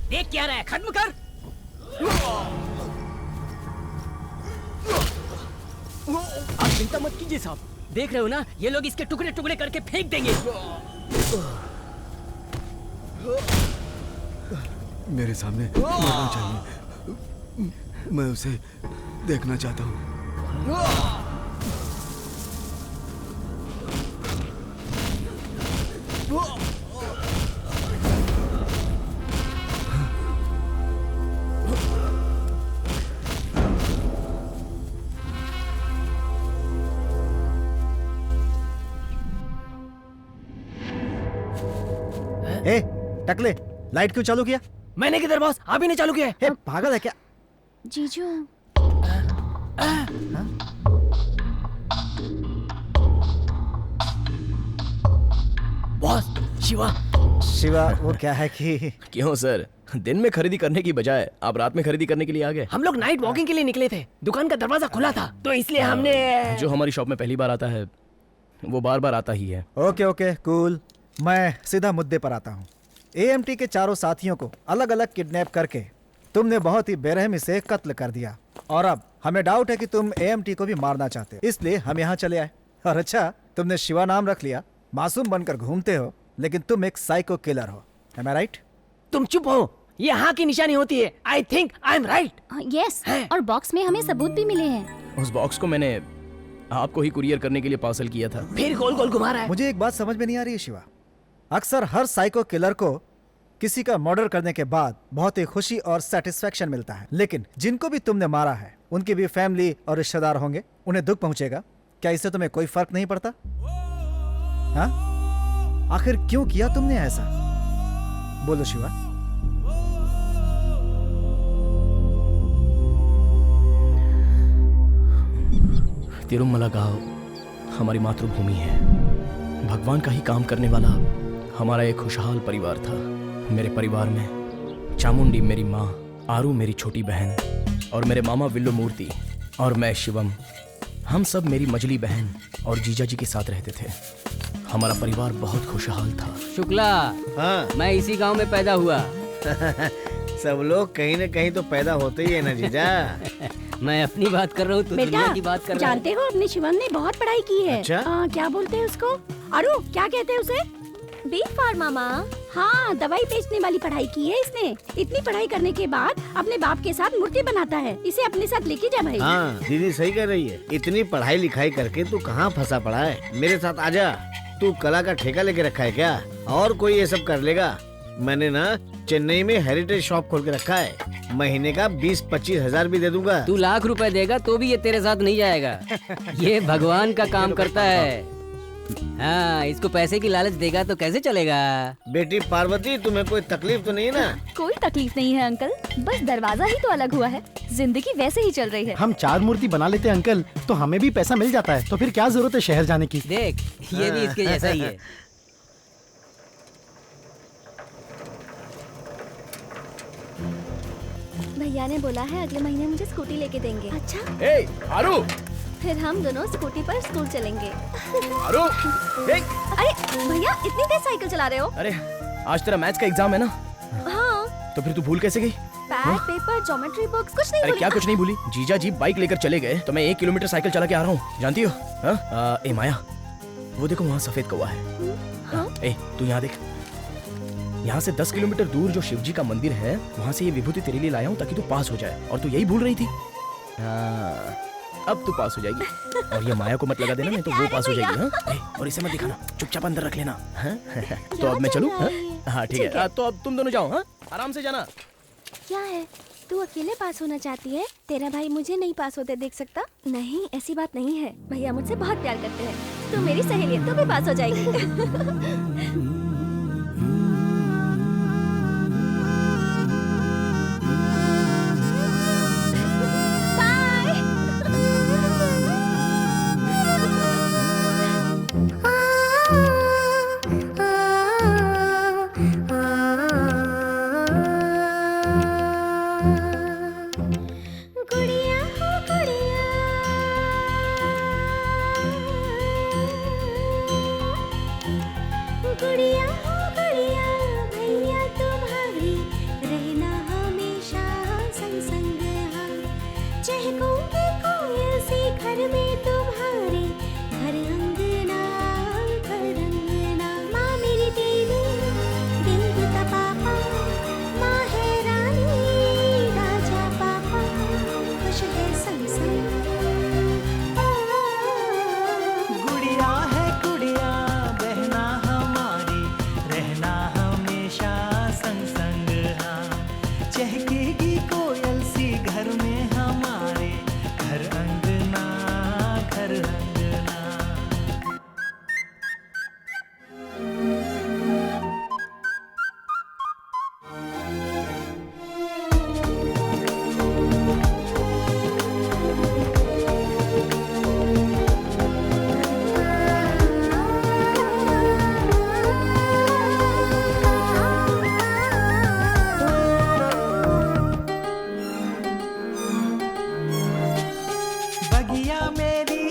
Speaker 19: देख क्या रहा है, खत्म कर। आप चिंता मत कीजिए साहब, देख रहे हो ना, ये लोग इसके टुकड़े टुकड़े करके फेंक देंगे।
Speaker 3: मेरे सामने मरना चाहिए, मैं उसे देखना चाहता हूँ।
Speaker 9: ए, टकले, लाइट क्यों चालू किया?
Speaker 11: मैंने किधर बॉस, आप ही ने चालू किया है।
Speaker 9: पागल है क्या?
Speaker 4: जीजू।
Speaker 11: बॉस,
Speaker 9: शिवा वो क्या है कि
Speaker 1: क्यों सर, दिन में खरीदी करने की बजाय आप रात में खरीदी करने के लिए आ गए?
Speaker 11: हम लोग नाइट वॉकिंग के लिए निकले थे, दुकान का दरवाजा खुला था, तो इसलिए हमने।
Speaker 1: जो हमारी शॉप में पहली बार आता है वो बार बार आता ही है।
Speaker 9: ओके ओके कूल, मैं सीधा मुद्दे पर आता हूँ। एएमटी के चारों साथियों को अलग अलग किडनैप करके तुमने बहुत ही बेरहमी से कत्ल कर दिया, और अब हमें डाउट है कि तुम एएमटी को भी मारना चाहते हो, इसलिए हम यहाँ चले आए। और अच्छा, तुमने शिवा नाम रख लिया, मासूम बनकर घूमते हो, लेकिन तुम एक साइको किलर हो। Am I right?
Speaker 11: तुम चुप हो, ये हाँ की निशानी होती है। I think I am right.
Speaker 4: Yes, और बॉक्स में हमें सबूत भी मिले हैं।
Speaker 1: उस बॉक्स को मैंने आपको ही कुरियर करने के लिए पार्सल किया था।
Speaker 11: फिर गोल गोल घुमा रहा है।
Speaker 9: मुझे एक बात समझ में नहीं आ रही है शिवा, अक्सर हर साइको किलर को किसी का मर्डर करने के बाद बहुत ही खुशी और सेटिस्फेक्शन मिलता है, लेकिन जिनको भी तुमने मारा है उनकी भी फैमिली और रिश्तेदार होंगे, उन्हें दुख पहुंचेगा। क्या इससे तुम्हें कोई फर्क नहीं पड़ता? हाँ, आखिर क्यों किया तुमने ऐसा? बोलो शिवा।
Speaker 1: तिरुमला गांव हमारी मातृभूमि है, भगवान का ही काम करने वाला हमारा एक खुशहाल परिवार था। मेरे परिवार में चामुंडी मेरी माँ, आरू मेरी छोटी बहन, और मेरे मामा विल्लू मूर्ति और मैं शिवम, हम सब मेरी मजली बहन और जीजा जी के साथ रहते थे। हमारा परिवार बहुत खुशहाल था।
Speaker 19: शुक्ला,
Speaker 8: हाँ,
Speaker 19: मैं इसी गांव में पैदा हुआ।
Speaker 8: सब लोग कहीं न कहीं तो पैदा होते ही है ना जीजा।
Speaker 19: मैं अपनी बात कर रहा हूँ, तू दुनिया की बात कर रहा है।
Speaker 22: जानते हो अपने शिवम ने बहुत पढ़ाई की है।
Speaker 8: अच्छा?
Speaker 22: क्या बोलते हैं उसको? अरु, क्या कहते हैं उसे?
Speaker 14: बी फार्मा माँ।
Speaker 22: हाँ, दवाई बेचने वाली पढ़ाई की है इसने। इतनी पढ़ाई करने के बाद अपने बाप के साथ मूर्ति बनाता है। इसे अपने साथ लेके जा भाई।
Speaker 8: हाँ, दीदी सही कर रही है। इतनी पढ़ाई लिखाई करके तू कहाँ फंसा पड़ा है? मेरे साथ आजा। तू कला का ठेका लेके रखा है क्या? और कोई ये सब कर लेगा? मैंने ना चेन्नई में हेरिटेज शॉप खोल के रखा है, महीने का 20-25 हजार भी दे दूंगा।
Speaker 19: तू लाख रुपए देगा तो भी ये तेरे साथ नहीं जाएगा। ये भगवान का काम करता है। हाँ, इसको पैसे की लालच देगा तो कैसे चलेगा?
Speaker 8: बेटी पार्वती, तुम्हें कोई तकलीफ तो नहीं है ना?
Speaker 21: कोई तकलीफ नहीं है अंकल, बस दरवाजा ही तो अलग हुआ है, जिंदगी वैसे ही चल रही है।
Speaker 15: हम 4 मूर्ति बना लेते हैं अंकल, तो हमें भी पैसा मिल जाता है, तो फिर क्या जरूरत है शहर जाने की?
Speaker 19: देख, ये भी इसके जैसा ही है।
Speaker 14: भैया ने बोला है अगले महीने मुझे स्कूटी लेके देंगे।
Speaker 4: अच्छा?
Speaker 1: ए, आरू!
Speaker 14: फिर हम दोनों स्कूटी पर स्कूल चलेंगे।
Speaker 1: आरू! ए!
Speaker 14: अरे भैया, इतनी तेज साइकिल चला रहे हो?
Speaker 1: अरे, आज तेरा मैथ्स का एग्जाम है ना?
Speaker 14: हाँ।
Speaker 1: तो फिर तू भूल कैसे गई?
Speaker 14: पैड, पेपर, ज्योमेट्री बॉक्स, कुछ नहीं
Speaker 1: अरे
Speaker 14: भूली।
Speaker 1: क्या कुछ नहीं भूली? जीजा जी बाइक लेकर चले गए तो मैं 1 किलोमीटर साइकिल चला के आ रहा हूँ, जानती हो? हाँ? ए माया, वो देखो वहाँ सफेद कौवा है।
Speaker 14: हाँ?
Speaker 1: ए, तू यहाँ देख। यहाँ से 10 किलोमीटर दूर जो शिव जी का मंदिर है, वहाँ से ये विभूति तेरे लिए लाया हूँ ताकि तू पास हो जाए, और तू यही भूल रही थी। हाँ, अब तू पास हो जाएगी। और ये माया को मत लगा देना, नहीं तो वो पास हो जाएगी। हाँ? और इसे मत दिखाना, चुपचाप अंदर रख लेना। हाँ? तो अब मैं चलूँ? हाँ ठीक है, तो अब तुम दोनों जाओ। हाँ आराम से जाना।
Speaker 14: क्या है, तू अकेले पास होना चाहती है? तेरा भाई मुझे नहीं पास होते देख सकता? नहीं, ऐसी बात नहीं है। भैया मुझसे बहुत प्यार करते हैं। तू मेरी सहेली है, तू भी पास हो जाएगी।
Speaker 18: गुड़िया हो गुड़िया, भैया तुम्हारी रहना हमेशा संग संग हम। चहकूंगी कोयल सी घर में तुम्हारे, घर अंगना घर अंगना। माँ मेरी देवी, देवता पापा, माँ है रानी, राजा पापा, खुश है संग संग।
Speaker 12: गुड़िया है गुड़िया, बहना हमारी, रहना हमेशा संग संग हाँ। चहकेगी कोयल सी घर में हमारे, घर अंगना घर अंगना। बगिया मेरी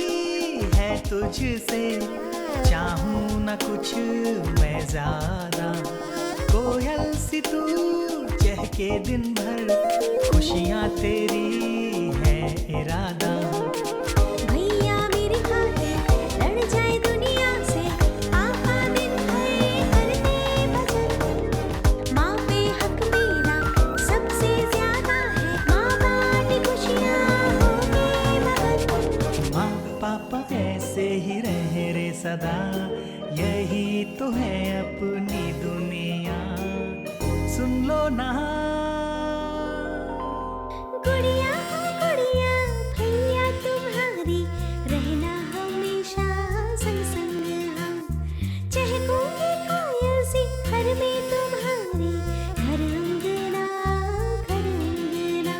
Speaker 12: है तुझसे, चाहूं न कुछ मैं ज्यादा। कोयल सी तू चहके दिन भर, खुशियां तेरी है इरादा।
Speaker 18: भैया मेरी खातिर लड़ जाए दुनिया से, पापा दिन भर करते भजन। माँ पे हक मेरा सबसे ज्यादा है, माँ बाटी खुशियाँ होंगे मगन।
Speaker 12: माँ पापा ऐसे ही रहे रे सदा, यही तो है अपनी दुनिया। सुन लो ना
Speaker 18: गुड़िया हो गुड़िया, भैया तुम्हारी रहना हमेशा संग संग हम। चहकूंगी कोयल सी घर में तुम्हारे, घर अंगना घर अंगना।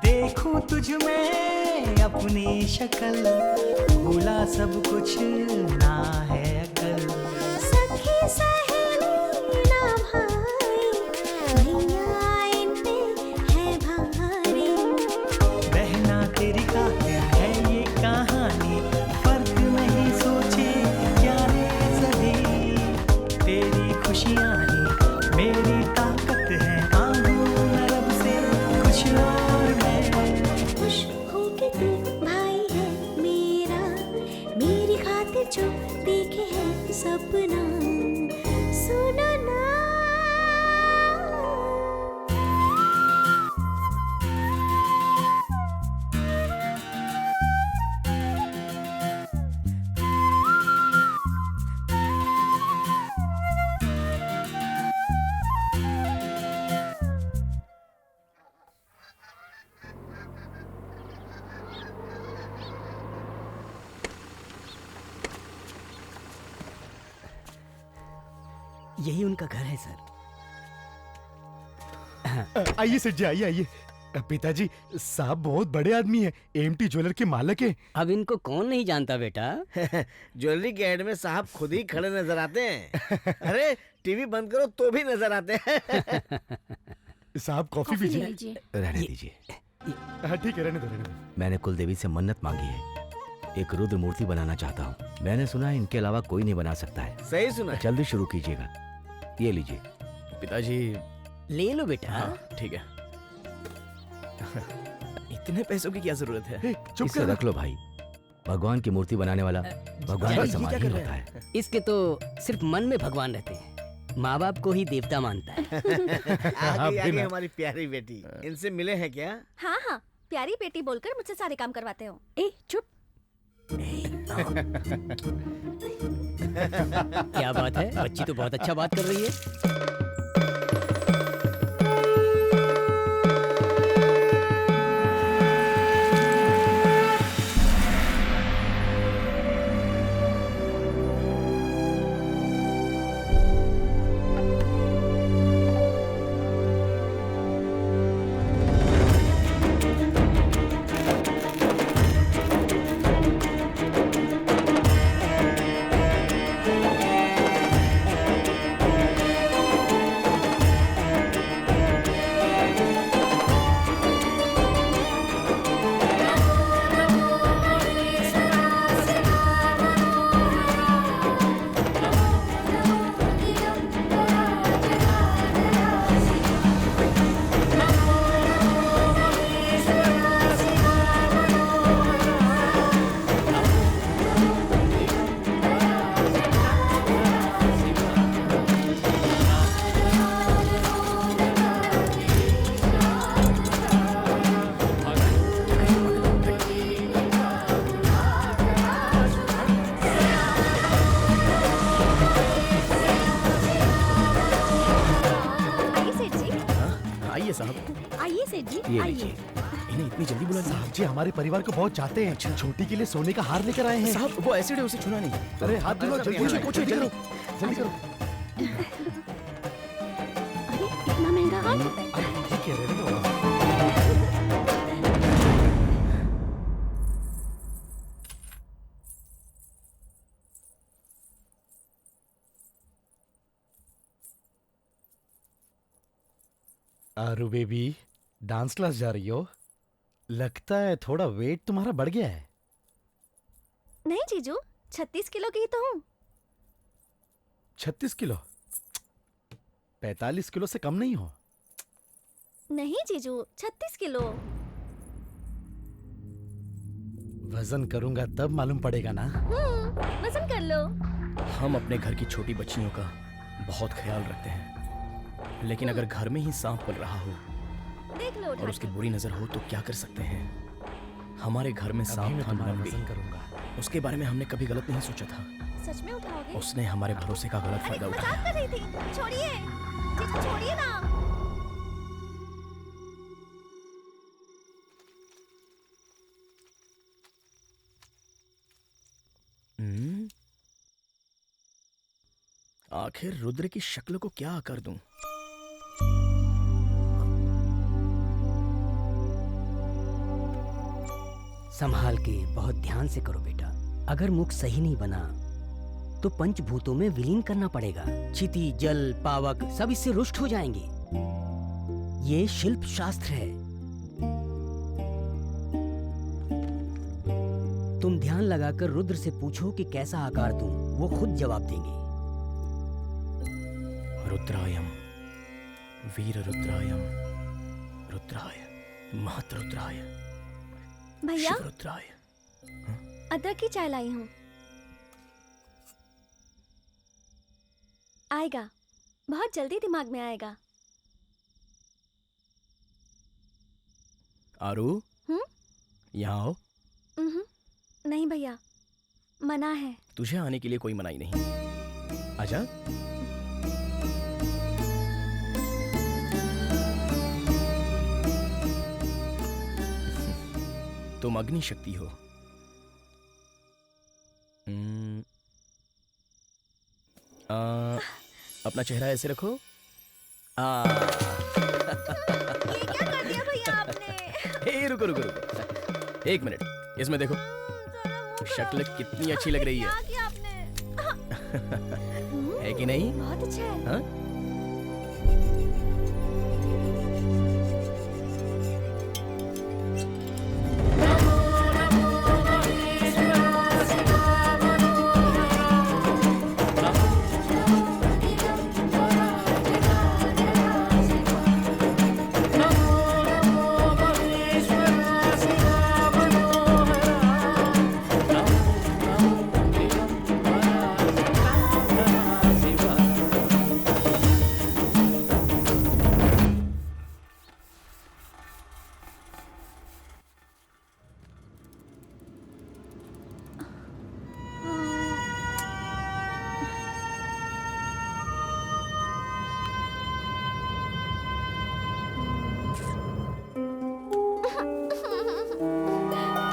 Speaker 12: देखूं तुझ में अपनी शक्ल, भूला सब कुछ ना है अकल।
Speaker 18: सखी सहेली ना भाई, भैया इन पे है भारी।
Speaker 12: बहना तेरी खातिर है ये कहानी, फर्क नहीं सोचे क्या रे सभी। तेरी खुशियाँ ही मेरी ताकत है, मांगू न रब से कुछ और मैं।
Speaker 18: खुश हो के तू भाई है मेरा, मेरी खातिर जो देखे है सपना, सुनो ना।
Speaker 19: यही उनका घर है सर।
Speaker 15: आइए सेठ जी, आइए आइए। पिताजी, साहब बहुत बड़े आदमी हैं, एमटी ज्वेलर के मालिक हैं।
Speaker 19: अब इनको कौन नहीं जानता बेटा।
Speaker 8: ज्वेलरी के एड में साहब खुद ही खड़े नजर आते हैं। अरे टीवी बंद करो तो भी नजर आते हैं।
Speaker 15: साहब कॉफी पीजिए।
Speaker 6: रहने दीजिए।
Speaker 15: हाँ ठीक है, रहने दो रहने दो।
Speaker 6: मैंने कुलदेवी से मन्नत मांगी है एक रुद्र मूर्ति बनाना चाहता हूँ। मैंने सुना है इनके अलावा कोई नहीं बना सकता है।
Speaker 8: सही सुना है।
Speaker 6: जल्दी शुरू कीजिएगा। ये लीजिए।
Speaker 1: पिताजी
Speaker 19: ले लो बेटा।
Speaker 1: हाँ, ठीक है। इतने पैसों की क्या जरूरत है?
Speaker 6: इसे रख लो भाई। भगवान की मूर्ति बनाने वाला भगवान का समान ही होता है।
Speaker 19: इसके तो सिर्फ मन में भगवान रहते हैं, माँ बाप को ही देवता मानता है।
Speaker 8: आगे हमारी प्यारी बेटी, इनसे मिले हैं क्या?
Speaker 14: हाँ हाँ, प्यारी बेटी बोलकर मुझसे सारे काम करवाते हो।
Speaker 22: ए चुप।
Speaker 19: क्या बात है, बच्ची तो बहुत अच्छा बात कर रही है।
Speaker 22: आइए सेठ जी,
Speaker 6: ये
Speaker 22: आइए।
Speaker 6: लीजिए।
Speaker 1: इन्हें इतनी जल्दी बुला लिया?
Speaker 15: साहब जी हमारे परिवार को बहुत चाहते हैं। छोटी के लिए सोने का हार लेकर आए हैं।
Speaker 1: साहब वो एसिड है, उसे छूना नहीं।
Speaker 15: अरे हाथ धुलो, जल्दी
Speaker 1: पूछो जल्दी करो।
Speaker 15: जल्दी करो।
Speaker 22: इतना महंगा हार?
Speaker 15: ठीक है, रहने दो। आरू बेबी, डांस क्लास जा रही हो? लगता है थोड़ा वेट तुम्हारा बढ़ गया है।
Speaker 14: नहीं जीजू, 36 किलो की तो हूँ।
Speaker 15: 36 किलो? 45 किलो से कम नहीं हो?
Speaker 14: नहीं जीजू, 36 किलो।
Speaker 15: वजन करूंगा तब मालूम पड़ेगा ना।
Speaker 14: वजन कर लो।
Speaker 1: हम अपने घर की छोटी बच्चियों का बहुत ख्याल रखते हैं, लेकिन अगर घर में ही सांप पल रहा हो
Speaker 14: देख लो
Speaker 1: और उसकी बुरी नजर हो तो क्या कर सकते हैं? हमारे घर में सांप था
Speaker 15: वजन करूंगा।
Speaker 1: उसके बारे में हमने कभी गलत नहीं सोचा था।
Speaker 14: सच में उठाओगे?
Speaker 1: उसने हमारे भरोसे का गलत फायदा उठाया।
Speaker 14: मजाक कर रही थी। छोड़िए जीजू, छोड़िए ना।
Speaker 1: आखिर रुद्र की शक्ल को क्या आकार दूं?
Speaker 19: संभाल के बहुत ध्यान से करो बेटा। अगर मुख सही नहीं बना तो पंचभूतों में विलीन करना पड़ेगा। क्षिति, जल, पावक सब इससे रुष्ट हो जाएंगे। ये शिल्प शास्त्र है। तुम ध्यान लगाकर रुद्र से पूछो कि कैसा आकार दूं, वो खुद जवाब देंगे।
Speaker 1: रुद्रायम, वीर रुद्रायम, रुद्राय, महत रुद्राय,
Speaker 14: भैया,
Speaker 1: शिव रुद्राय।
Speaker 14: अदरक की चाय लाई हूँ। आएगा, बहुत जल्दी दिमाग में आएगा।
Speaker 1: आरू, यहाँ आओ।
Speaker 14: नहीं भैया, मना है।
Speaker 1: तुझे आने के लिए कोई मनाही नहीं। आजा। तुम अग्नि शक्ति हो। अपना चेहरा ऐसे रखो।
Speaker 14: ये क्या कर दिया भैया आपने?
Speaker 1: रुको रुको रुको, एक मिनट, इसमें देखो, शक्ल कितनी अच्छी लग रही है।
Speaker 14: क्या किया आपने?
Speaker 1: है कि नहीं?
Speaker 14: बहुत अच्छा है।
Speaker 1: हाँ?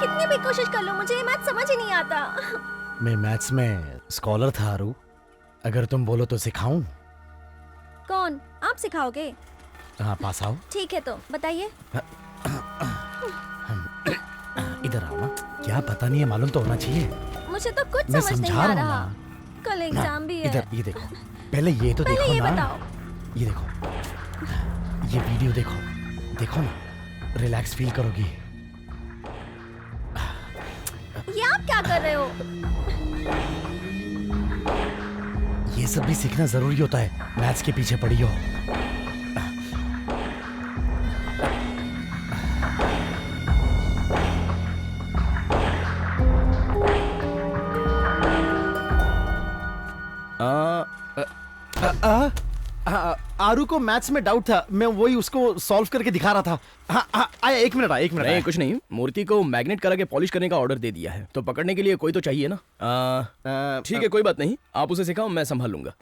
Speaker 14: कितनी भी कोशिश कर लो मुझे ये मैथ समझ ही नहीं आता।
Speaker 16: मैं मैथ्स में स्कॉलर था आरू, अगर तुम बोलो तो सिखाऊं।
Speaker 14: कौन, आप सिखाओगे?
Speaker 16: हाँ, पास आओ।
Speaker 14: ठीक है तो बताइए।
Speaker 16: इधर आओ ना। क्या पता नहीं है, मालूम तो होना चाहिए।
Speaker 14: मुझे तो कुछ
Speaker 16: मैं
Speaker 14: समझ नहीं
Speaker 16: समझा
Speaker 14: आ
Speaker 16: रहा हूँ
Speaker 14: रहा।
Speaker 16: ना।
Speaker 14: कल एग्जाम भी है।
Speaker 16: इधर ये देखो, पहले ये तो
Speaker 14: पहले
Speaker 16: देखो
Speaker 14: ये
Speaker 16: ना।
Speaker 14: बताओ।
Speaker 16: ये देखो, ये वीडियो देखो, देखो ना, रिलैक्स फील करोगी।
Speaker 14: ये आप क्या कर रहे हो?
Speaker 16: ये सब भी सीखना जरूरी होता है, मैथ्स के पीछे पड़ी हो। आरू को मैथ्स में डाउट था, मैं वही उसको सॉल्व करके दिखा रहा था। आया, एक मिनट
Speaker 1: नहीं
Speaker 16: आया।
Speaker 1: कुछ नहीं, मूर्ति को मैग्नेट करा के पॉलिश करने का ऑर्डर दे दिया है, तो पकड़ने के लिए कोई तो चाहिए ना। ठीक है, कोई बात नहीं, आप उसे सिखाओ, मैं संभाल लूंगा।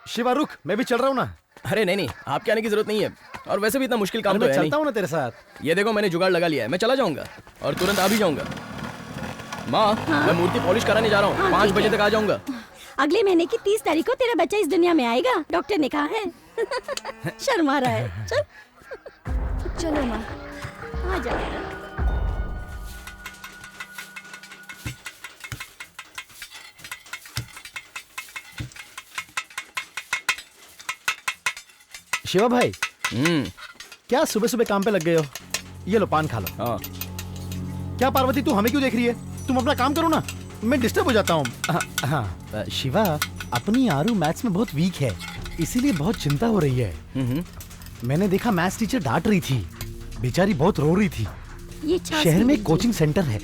Speaker 16: शिवा रुक, मैं भी चल रहा हूँ ना।
Speaker 1: अरे नहीं नहीं, आपके आने की जरूरत नहीं है, और वैसे भी इतना मुश्किल काम तो
Speaker 16: मैं
Speaker 1: है
Speaker 16: चलता
Speaker 1: नहीं।
Speaker 16: हूँ ना तेरे साथ।
Speaker 1: ये देखो, मैंने जुगाड़ लगा लिया है, मैं चला जाऊंगा और तुरंत आ भी जाऊंगा। माँ, मैं मूर्ति पॉलिश कराने जा रहा हूँ, 5 बजे तक आ जाऊंगा।
Speaker 22: अगले महीने की 30 तारीख को तेरा बच्चा इस दुनिया में आएगा, डॉक्टर ने कहा है। शर्मा रहा है। चल
Speaker 14: चलो माँ,
Speaker 22: आ जा।
Speaker 16: शिवा भाई, क्या सुबह सुबह काम पे लग गए हो? ये लो, पान खा लो।
Speaker 1: हाँ।
Speaker 16: क्या पार्वती, तू हमें क्यों देख रही है? तुम अपना काम करो ना, मैं डिस्टर्ब हो जाता हूँ। हाँ, शिवा, अपनी आरू मैथ्स में बहुत वीक है, इसीलिए बहुत चिंता हो रही है। मैंने देखा मैथ्स टीचर डांट रही थी, बेचारी बहुत रो रही थी।
Speaker 22: ये
Speaker 16: शहर में एक कोचिंग सेंटर है,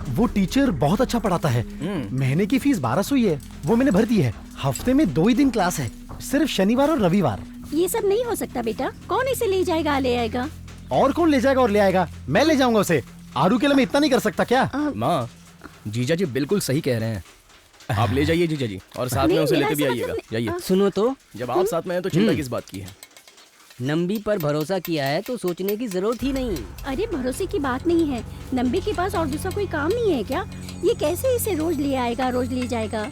Speaker 16: वो टीचर बहुत अच्छा पढ़ाता है। महीने की फीस 1200 ही है, वो मैंने भर दी है। हफ्ते में 2 ही दिन क्लास है, सिर्फ शनिवार और रविवार।
Speaker 22: ये सब नहीं हो सकता बेटा, कौन इसे ले जाएगा ले आएगा?
Speaker 16: और कौन ले जाएगा और ले आएगा? मैं ले जाऊंगा उसे। आरू के लिए मैं इतना नहीं कर सकता क्या?
Speaker 1: माँ, जीजा जी बिल्कुल सही कह रहे हैं, आप ले जाइए जीजा जी, और साथ में उसे लेके भी आइएगा। जाइए।
Speaker 19: सुनो तो,
Speaker 1: जब आप साथ में हैं तो चिंता किस बात की है?
Speaker 19: नंबी पर भरोसा किया है तो सोचने की जरूरत ही नहीं।
Speaker 22: अरे भरोसे की बात नहीं है, नंबी के पास और दूसरा कोई काम नहीं है क्या? ये कैसे इसे रोज ले आएगा, रोज ले जाएगा?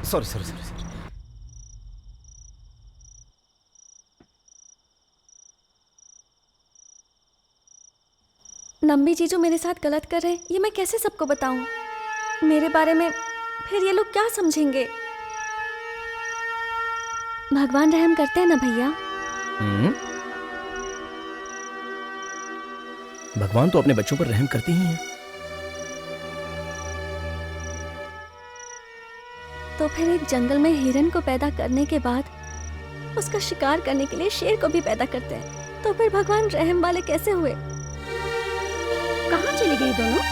Speaker 16: सॉरी।
Speaker 14: नंबी जी जो मेरे साथ गलत कर रहे हैं, ये मैं कैसे सबको बताऊं? मेरे बारे में फिर ये लोग क्या समझेंगे? भगवान रहम करते हैं ना भैया।
Speaker 1: भगवान तो अपने बच्चों पर रहम करते ही हैं।
Speaker 14: तो फिर एक जंगल में हिरन को पैदा करने के बाद उसका शिकार करने के लिए शेर को भी पैदा करते हैं, तो फिर भगवान रहम वाले कैसे हुए?
Speaker 22: कहाँ चले गए दोनों?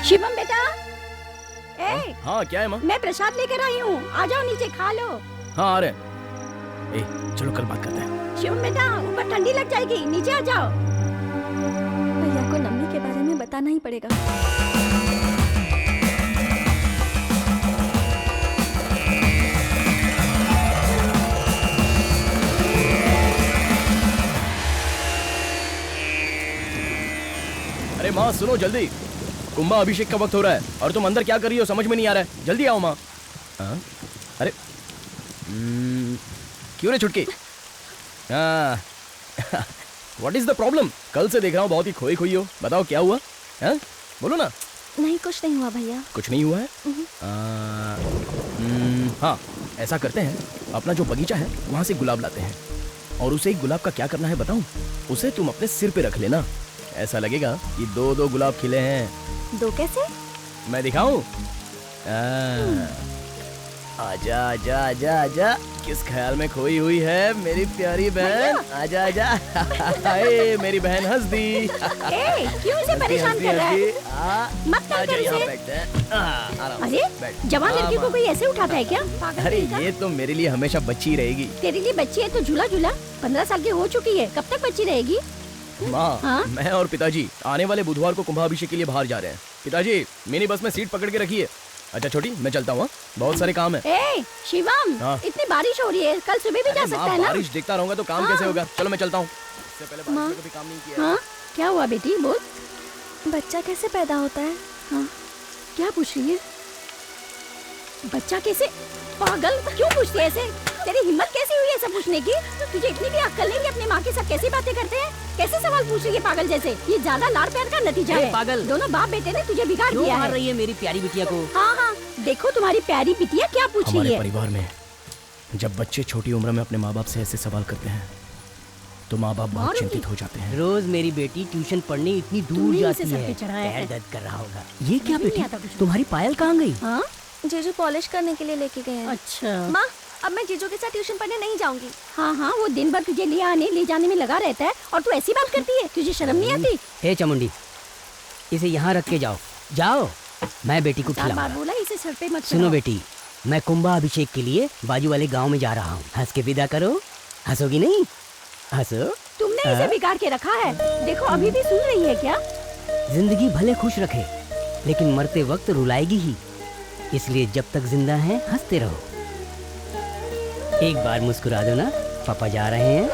Speaker 22: शिवम बेटा,
Speaker 1: हाँ क्या है माँ?
Speaker 22: मैं प्रसाद लेकर आई हूँ, आ जाओ नीचे खा लो।
Speaker 1: हाँ आ रहे हैं। चलो कल बात करते हैं।
Speaker 22: शिवम बेटा, ऊपर ठंडी लग जाएगी, नीचे आ जाओ।
Speaker 14: भैया को नम्मी के बारे में बताना ही पड़ेगा।
Speaker 1: अरे माँ सुनो जल्दी, कुंभा अभिषेक का वक्त हो रहा है और तुम अंदर क्या कर रही हो समझ में नहीं आ रहा है, जल्दी आओ माँ। अरे क्यों रे छुटकी? What is the problem? कल से देख रहा हूँ बहुत ही खोई खोई हो, बताओ क्या हुआ? बोलो ना।
Speaker 14: नहीं कुछ नहीं हुआ भैया।
Speaker 1: कुछ नहीं हुआ है? हाँ ऐसा करते हैं, अपना जो बगीचा है वहाँ से गुलाब लाते हैं और उसे एक गुलाब का क्या करना है बताऊं? उसे तुम अपने सिर पे रख लेना, ऐसा लगेगा कि 2-2 गुलाब खिले हैं।
Speaker 14: 2 कैसे?
Speaker 1: मैं दिखाऊं? आजा आजा आजा आजा, किस ख्याल में खोई हुई है मेरी प्यारी बहन? आजा आजा। हाय मेरी बहन हंस दी।
Speaker 22: क्यों इसे परेशान कर रहा है? मत तंग कर इसे। अरे जवान लड़की को कोई ऐसे उठाता है क्या?
Speaker 1: अरे ये तो मेरे लिए हमेशा बच्ची रहेगी।
Speaker 22: तेरे लिए बच्ची है तो झूला झूला। 15 साल की हो चुकी है, कब तक बच्ची रहेगी?
Speaker 1: माँ, मैं और पिताजी आने वाले बुधवार को कुंभाभिषेक के लिए बाहर जा रहे हैं। पिताजी मिनी बस में सीट पकड़ के रखिए। अच्छा छोटी, मैं चलता हूँ, बहुत सारे काम है।
Speaker 22: शिवम, इतनी बारिश हो रही है, कल सुबह भी जा सकता है ना?
Speaker 1: बारिश देखता रहूंगा तो काम कैसे होगा? चलो मैं चलता हूँ। इससे पहले बारिश में कभी काम नहीं किया।
Speaker 22: हाँ, क्या हुआ बेटी? बोल।
Speaker 14: बच्चा कैसे पैदा होता है?
Speaker 22: हाँ, क्या पूछ रही है? बच्चा कैसे? पागल, क्यों पूछती है ऐसे? तेरी हिम्मत कैसी हुई है सब पूछने की? तुझे इतनी भी अक्ल नहीं कि अपनी माँ के साथ कैसी बातें करते हैं? कैसे सवाल पूछ रही है पागल जैसे? ये ज्यादा लाड़ प्यार का नतीजा है।
Speaker 19: पागल,
Speaker 22: दोनों बाप बेटे ने तुझे बिगाड़ दिया है।
Speaker 19: मार रही है मेरी प्यारी बिटिया को।
Speaker 22: हाँ हाँ, देखो तुम्हारी प्यारी बिटिया क्या पूछ रही है।
Speaker 1: हमारे परिवार में जब बच्चे छोटी उम्र में अपने माँ बाप से ऐसे सवाल करते हैं तो माँ बाप बहुत चिंतित हो जाते हैं।
Speaker 19: रोज मेरी बेटी ट्यूशन पढ़ने इतनी दूर जाती है, पैर दर्द कर रहा होगा। ये क्या बेटी, तुम्हारी पायल कहाँ गई?
Speaker 14: जीजू पॉलिश करने के लिए लेके गए हैं।
Speaker 22: अच्छा
Speaker 14: माँ, अब मैं जीजू के साथ ट्यूशन पढ़ने नहीं जाऊंगी।
Speaker 22: हाँ हाँ, वो दिन भर तुझे ले जाने में लगा रहता है और तू ऐसी बात करती है, तुझे शर्म नहीं आती?
Speaker 19: हे चमुंडी, इसे यहाँ रख के जाओ। जाओ, मैं बेटी को
Speaker 22: बार
Speaker 19: खिलाऊंगा।
Speaker 22: बोला इसे सर पे मत
Speaker 19: सुनो
Speaker 22: चढ़ाओ।
Speaker 19: बेटी, मैं कुंभाभिषेक के लिए बाजू वाले गांव में जा रहा हूँ। हंस के विदा करो। हंसोगी नहीं? हंसो।
Speaker 22: तुमने इसे बिगाड़ के रखा है। देखो अभी भी सुन रही है क्या?
Speaker 19: जिंदगी भले खुश रखे, लेकिन मरते वक्त रुलाएगी ही। इसलिए जब तक जिंदा है हंसते रहो। एक बार मुस्कुरा दो ना, पापा जा रहे हैं।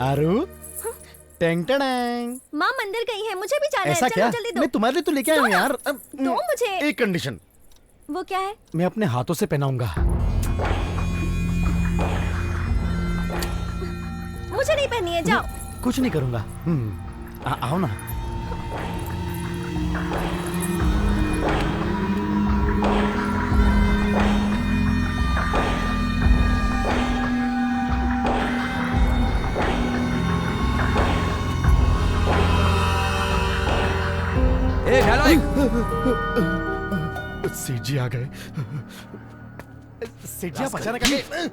Speaker 16: आरू, टेंग टेंग।
Speaker 14: माँ मंदिर गई है, मुझे भी जाना
Speaker 16: ऐसा
Speaker 14: है।
Speaker 16: क्या?
Speaker 14: चलो जल्दी दो।
Speaker 16: मैं तुम्हारे लिए तो लेके आया हूँ यार।
Speaker 14: दो मुझे।
Speaker 16: एक कंडीशन।
Speaker 14: वो क्या है?
Speaker 16: मैं अपने हाथों से पहनाऊंगा।
Speaker 14: मुझे नहीं पहनी है, जाओ।
Speaker 16: कुछ नहीं करूंगा। आओ ना। सेठ जी आ गए। सेठ जी आप अचानक आ गए।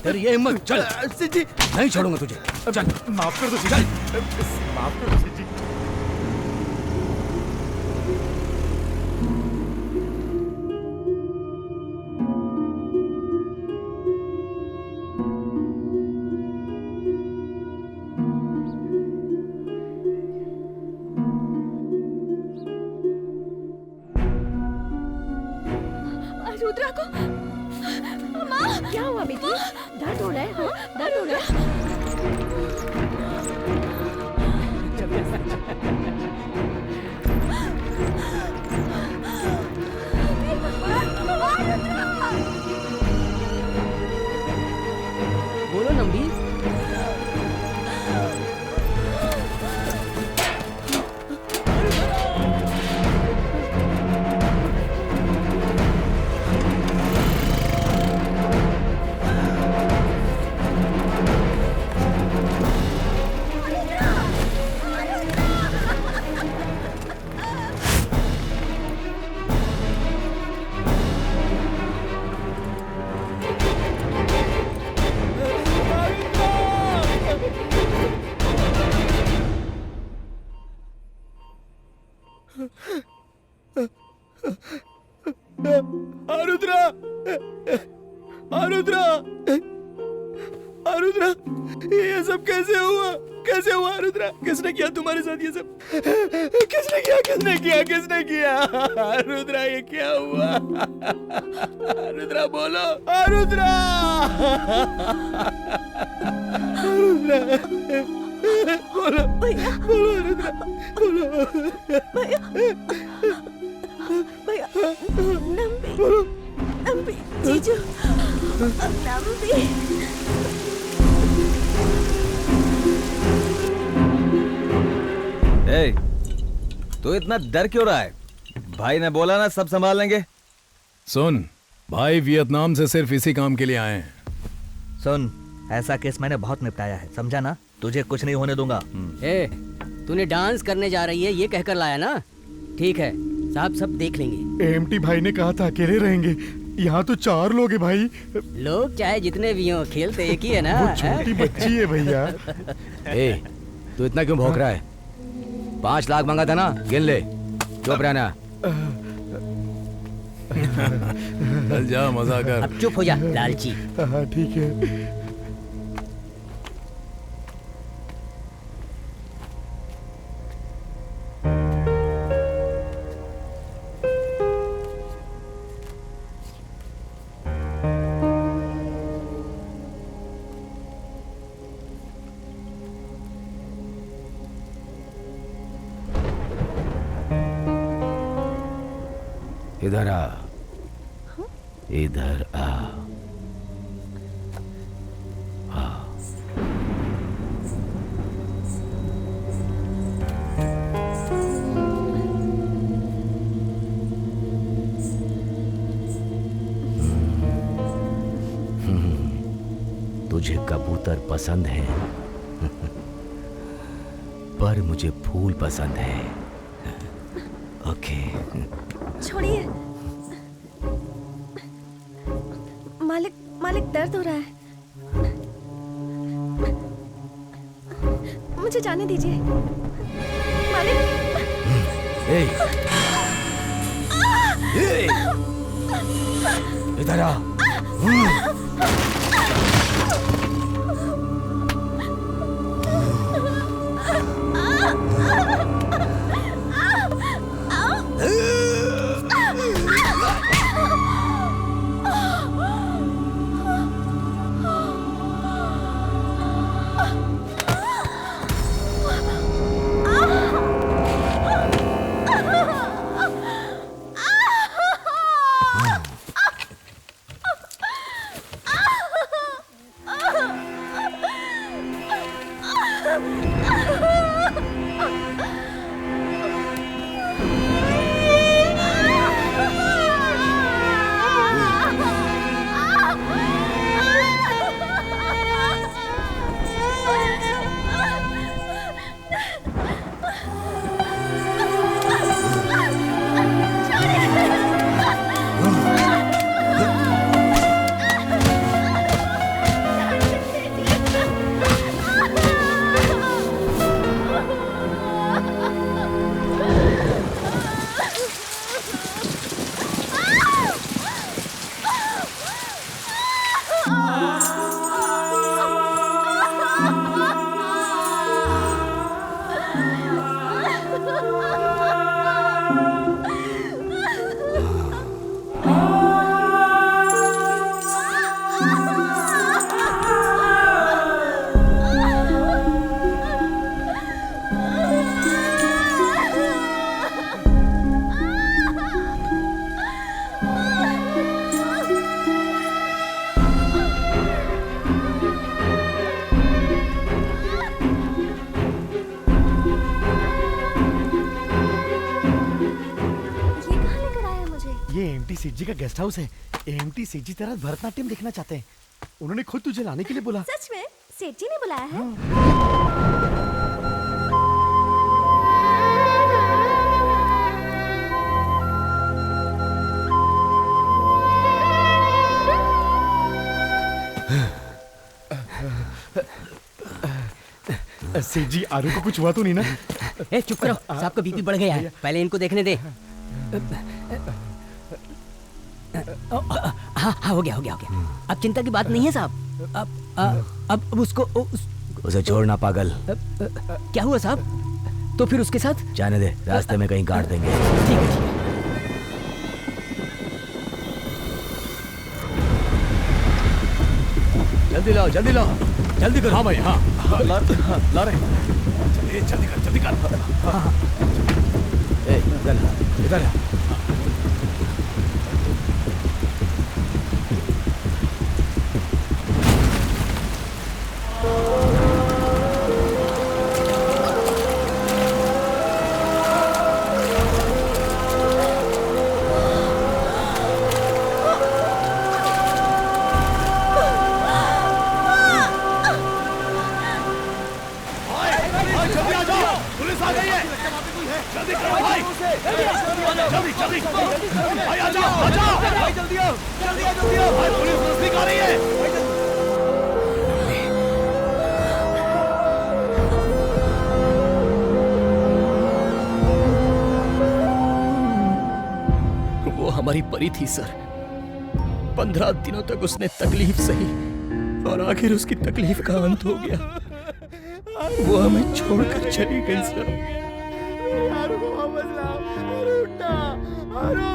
Speaker 1: तेरी ये हिम्मत, चल।
Speaker 16: सेठ जी
Speaker 1: नहीं छोड़ूंगा तुझे, चल।
Speaker 16: माफ कर दो सेठ जी, माफ कर दो सेठ जी।
Speaker 14: रुद्रा को माँ,
Speaker 22: क्या हुआ बेटी? दर्द हो रहा है? हाँ, दर्द हो रहा है।
Speaker 19: बोलो नंबी।
Speaker 3: आरुद्रा, आरुद्रा, आरुद्रा, ये सब कैसे हुआ? कैसे हुआ आरुद्रा? किसने किया तुम्हारे साथ ये सब? किसने किया? किसने किया? किसने किया? आरुद्रा ये क्या हुआ? आरुद्रा बोलो, आरुद्रा, आरुद्रा, बोलो, बोलो आरुद्रा, बोलो
Speaker 14: भैया, नंबी, जीजू, नंबी।
Speaker 5: ए, तू इतना डर क्यों रहा है? भाई ने बोला ना सब संभाल लेंगे।
Speaker 20: सुन, भाई वियतनाम से सिर्फ इसी काम के लिए आए हैं।
Speaker 17: सुन, ऐसा केस मैंने बहुत निपटाया है, समझा ना? तुझे कुछ नहीं होने दूंगा।
Speaker 19: ए, तूने डांस करने जा रही है ये कहकर लाया ना? ठीक है साहब, सब देख लेंगे।
Speaker 15: एएमटी भाई ने कहा था अकेले रहेंगे, यहाँ तो 4 लोग हैं भाई।
Speaker 19: लोग चाहे जितने भी हों, खेल तो एक ही है ना।
Speaker 15: वो छोटी बच्ची है भैया।
Speaker 6: ए, तू इतना क्यों भौंक रहा है? 5 लाख मांगा था ना, गिन ले। चुप रहना।
Speaker 20: चल जा, मजा कर।
Speaker 19: अब चुप हो जा लालची।
Speaker 15: हाँ ठीक है।
Speaker 6: इधर आ, इधर आ। तुझे कबूतर पसंद है पर मुझे फूल पसंद है। ओके।
Speaker 14: छोड़िए। मालिक दर्द हो रहा है, मुझे जाने दीजिए मालिक।
Speaker 6: इधर आ।
Speaker 15: एएमटी सेठ जी का गेस्ट हाउस है। एएमटी सेठ जी तेरा भरतनाट्यम देखना चाहते हैं। उन्होंने खुद तुझे लाने के लिए बोला।
Speaker 14: सच में सेठ जी ने बुलाया है?
Speaker 15: सेठ जी आरू को कुछ हुआ तो नहीं ना?
Speaker 19: ए, चुप करो, साहब का बीपी बढ़ गया है, पहले इनको देखने दे। हाँ हो गया। अब चिंता की बात नहीं है साहब। अब उसको
Speaker 6: उसे छोड़ना पागल।
Speaker 19: क्या हुआ साहब? तो फिर उसके साथ
Speaker 6: जाने दे, रास्ते में कहीं काट देंगे।
Speaker 19: ठीक है।
Speaker 20: जल्दी लाओ, जल्दी करो। हाँ भाई, हाँ ला रहे। जल्दी कर।
Speaker 6: इधर
Speaker 20: जल्दी जल्दी भाई आ जाओ आ जाओ भाई जल्दी आओ जल्दी आओ जल्दी आओ भाई पुलिस नजदीक आ रही है
Speaker 1: वो हमारी परी थी सर। 15 दिनों तक उसने तकलीफ सही और आखिर उसकी तकलीफ का अंत हो गया। वो हमें छोड़कर चली गई सर।
Speaker 3: आरू को वापस लाओ, आरू उठा, आरू।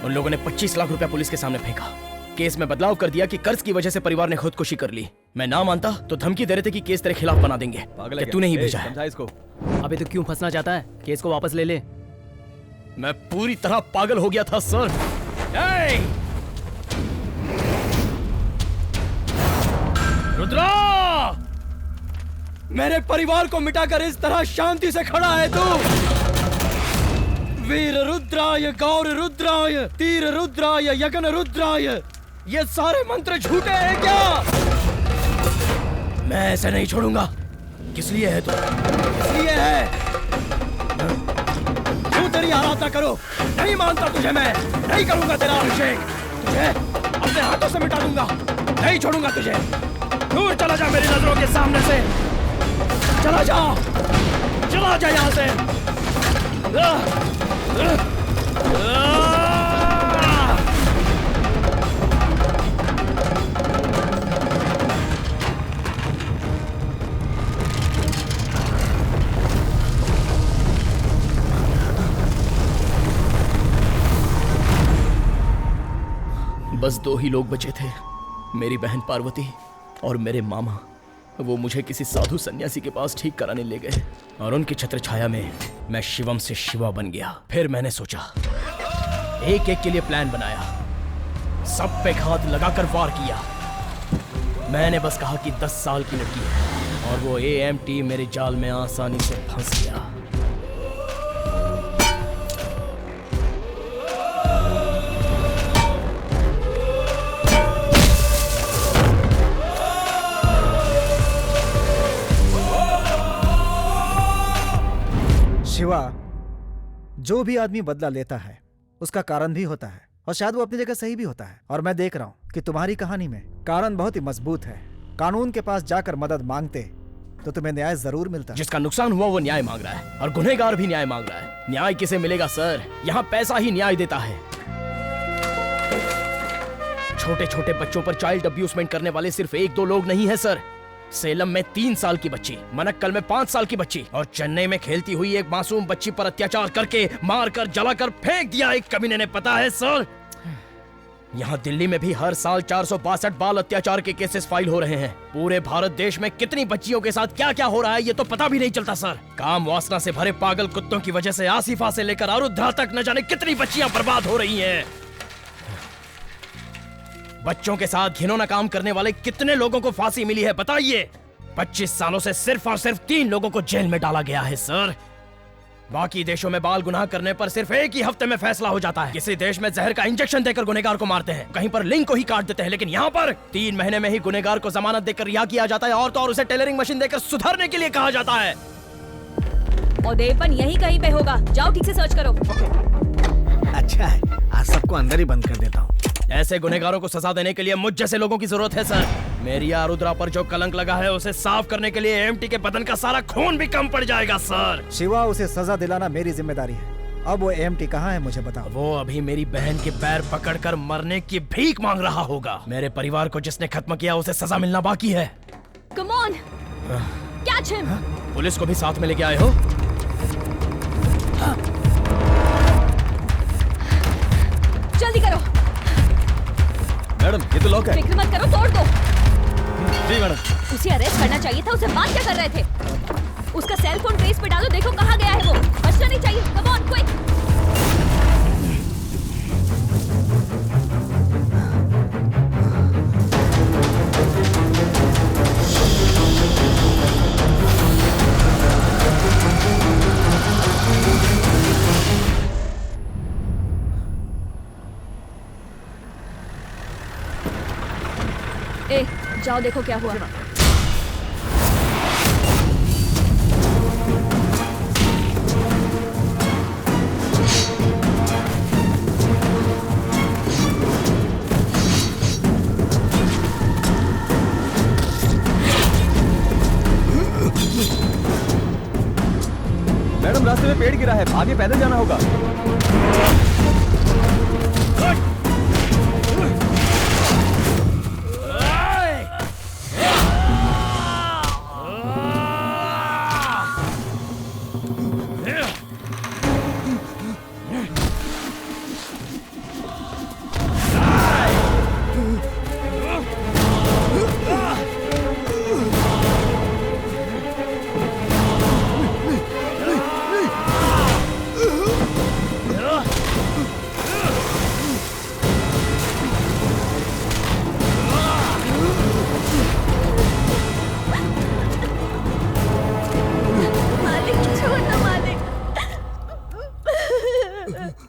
Speaker 1: उन लोगों ने 25 लाख रुपया पुलिस के सामने फेंका। केस में बदलाव कर दिया कि कर्ज की वजह से परिवार ने खुदकुशी कर ली। मैं ना मानता तो धमकी दे रहे थे कि केस तेरे खिलाफ बना देंगे।
Speaker 2: पागल
Speaker 1: कि
Speaker 2: है
Speaker 1: तूने ही
Speaker 2: क्या?
Speaker 1: भेजा है।
Speaker 2: समझा इसको।
Speaker 19: अबे तो क्यों फंसना चाहता है? केस को वापस ले ले।
Speaker 1: मैं पूरी तरह पागल हो गया था सर। रुद्रा, मेरे परिवार को मिटाकर इस तरह शांति से खड़ा है तू। वीर रुद्राय, गौर रुद्राय, तीर रुद्राय, यज्ञ रुद्राय, ये सारे मंत्र झूठे हैं क्या? मैं ऐसे नहीं छोड़ूंगा। किस लिए है तू? किस लिए है? क्यों तेरी आराधना करो? नहीं मानता तुझे मैं। नहीं करूंगा तेरा अभिषेक। तुझे अपने हाथों से मिटा दूंगा। नहीं छोड़ूंगा तुझे। दूर चला जा मेरी नजरों के सामने से। चला जा, चला जा यहां से। बस 2 ही लोग बचे थे, मेरी बहन पार्वती और मेरे मामा। वो मुझे किसी साधु सन्यासी के पास ठीक कराने ले गए और उनकी छत्र छाया में मैं शिवम से शिवा बन गया। फिर मैंने सोचा, एक एक के लिए प्लान बनाया, सब पे घात लगाकर वार किया। मैंने बस कहा कि 10 साल की लड़की है और वो AMT मेरे जाल में आसानी से फंस गया।
Speaker 9: शिवा, जो भी आदमी बदला लेता है उसका कारण भी होता है और शायद वो अपनी जगह सही भी होता है। और मैं देख रहा हूँ कि तुम्हारी कहानी में कारण बहुत ही मजबूत है। कानून के पास जाकर मदद मांगते तो तुम्हें न्याय जरूर मिलता।
Speaker 1: जिसका नुकसान हुआ वो न्याय मांग रहा है और गुनहगार भी न्याय मांग रहा है। न्याय किसे मिलेगा सर? यहाँ पैसा ही न्याय देता है। छोटे छोटे बच्चों पर चाइल्ड अब्यूजमेंट करने वाले सिर्फ 1-2 लोग नहीं है सर। सेलम में 3 साल की बच्ची, मनक्कल में 5 साल की बच्ची और चेन्नई में खेलती हुई एक मासूम बच्ची पर अत्याचार करके मारकर जलाकर फेंक दिया एक कमीने ने, पता है सर? यहाँ दिल्ली में भी हर साल 462 बाल अत्याचार के केसेस फाइल हो रहे हैं। पूरे भारत देश में कितनी बच्चियों के साथ क्या क्या हो रहा है ये तो पता भी नहीं चलता सर। काम वासना से भरे पागल कुत्तों की वजह से आसिफा से लेकर आरुद्रा तक न जाने कितनी बच्चियां बर्बाद हो रही हैं। बच्चों के साथ घिनौना काम करने वाले कितने लोगों को फांसी मिली है बताइए? 25 सालों से सिर्फ और सिर्फ 3 लोगों को जेल में डाला गया है सर। बाकी देशों में बाल गुनाह करने पर सिर्फ 1 ही हफ्ते में फैसला हो जाता है। किसी देश में जहर का इंजेक्शन देकर गुनहगार को मारते हैं, कहीं पर लिंग को ही काट देते हैं, लेकिन यहाँ पर 3 महीने में ही गुनहगार को जमानत देकर रिहा किया जाता है और तो और उसे टेलरिंग मशीन देकर सुधारने के लिए कहा जाता है।
Speaker 22: उदयपन यही कहीं पे होगा, जाओ ठीक से सर्च करो।
Speaker 8: अच्छा है, आज सबको अंदर ही बंद कर देता हूँ।
Speaker 1: ऐसे गुनहगारों को सजा देने के लिए मुझ जैसे लोगों की जरूरत है सर। मेरी आरुद्रा पर जो कलंक लगा है उसे साफ करने के लिए एएमटी के बदन का सारा खून भी कम पड़ जाएगा सर।
Speaker 9: शिवा, उसे सजा दिलाना मेरी जिम्मेदारी है। अब वो एएमटी कहाँ है मुझे बताओ।
Speaker 1: वो अभी मेरी बहन के पैर पकड़कर मरने की भीख मांग रहा होगा। मेरे परिवार को जिसने खत्म किया उसे सजा मिलना बाकी है।
Speaker 22: Come on, catch him.
Speaker 1: Police को भी साथ में लेके आए हो?
Speaker 22: जल्दी करो
Speaker 5: मैडम, ये तो लॉक है।
Speaker 22: फिक्र मत करो, तोड़ दो।
Speaker 5: जी मैडम।
Speaker 22: उसे अरेस्ट करना चाहिए था, उसे बात क्या कर रहे थे? उसका सेल फोन ट्रेस पे डालो, देखो कहाँ गया है वो। बचना नहीं चाहिए। Come on quick. ए, जाओ देखो क्या हुआ।
Speaker 5: मैडम, रास्ते में पेड़ गिरा है, आगे पैदल जाना होगा।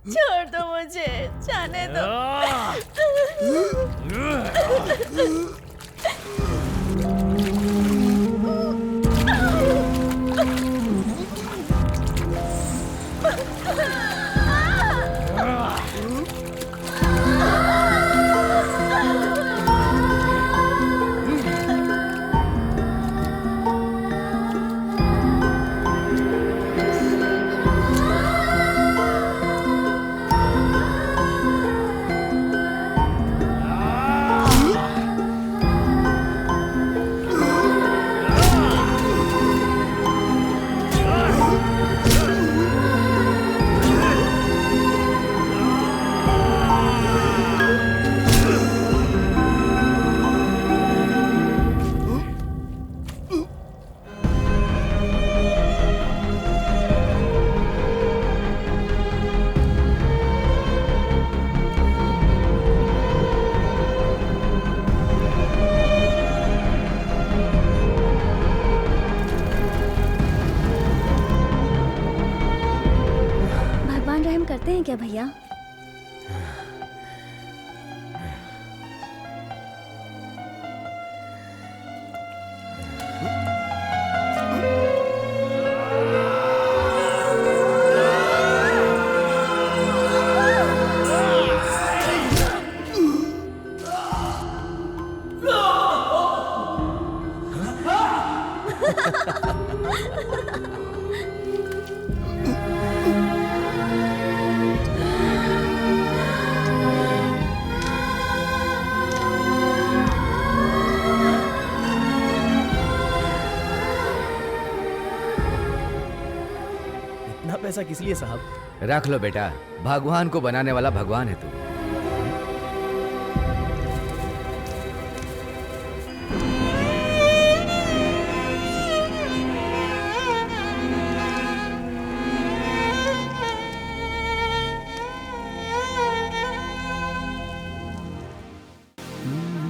Speaker 14: छोड़ दो मुझे, जाने दो। करते हैं क्या भैया?
Speaker 1: इतना पैसा किस लिए साहब?
Speaker 6: रख लो बेटा, भगवान को बनाने वाला भगवान है तू।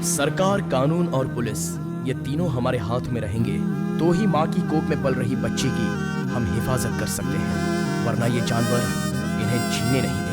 Speaker 1: सरकार, कानून और पुलिस, ये तीनों हमारे हाथ में रहेंगे तो ही माँ की कोख में पल रही बच्ची की हम हिफाजत कर सकते हैं, वरना ये जानवर इन्हें जीने नहीं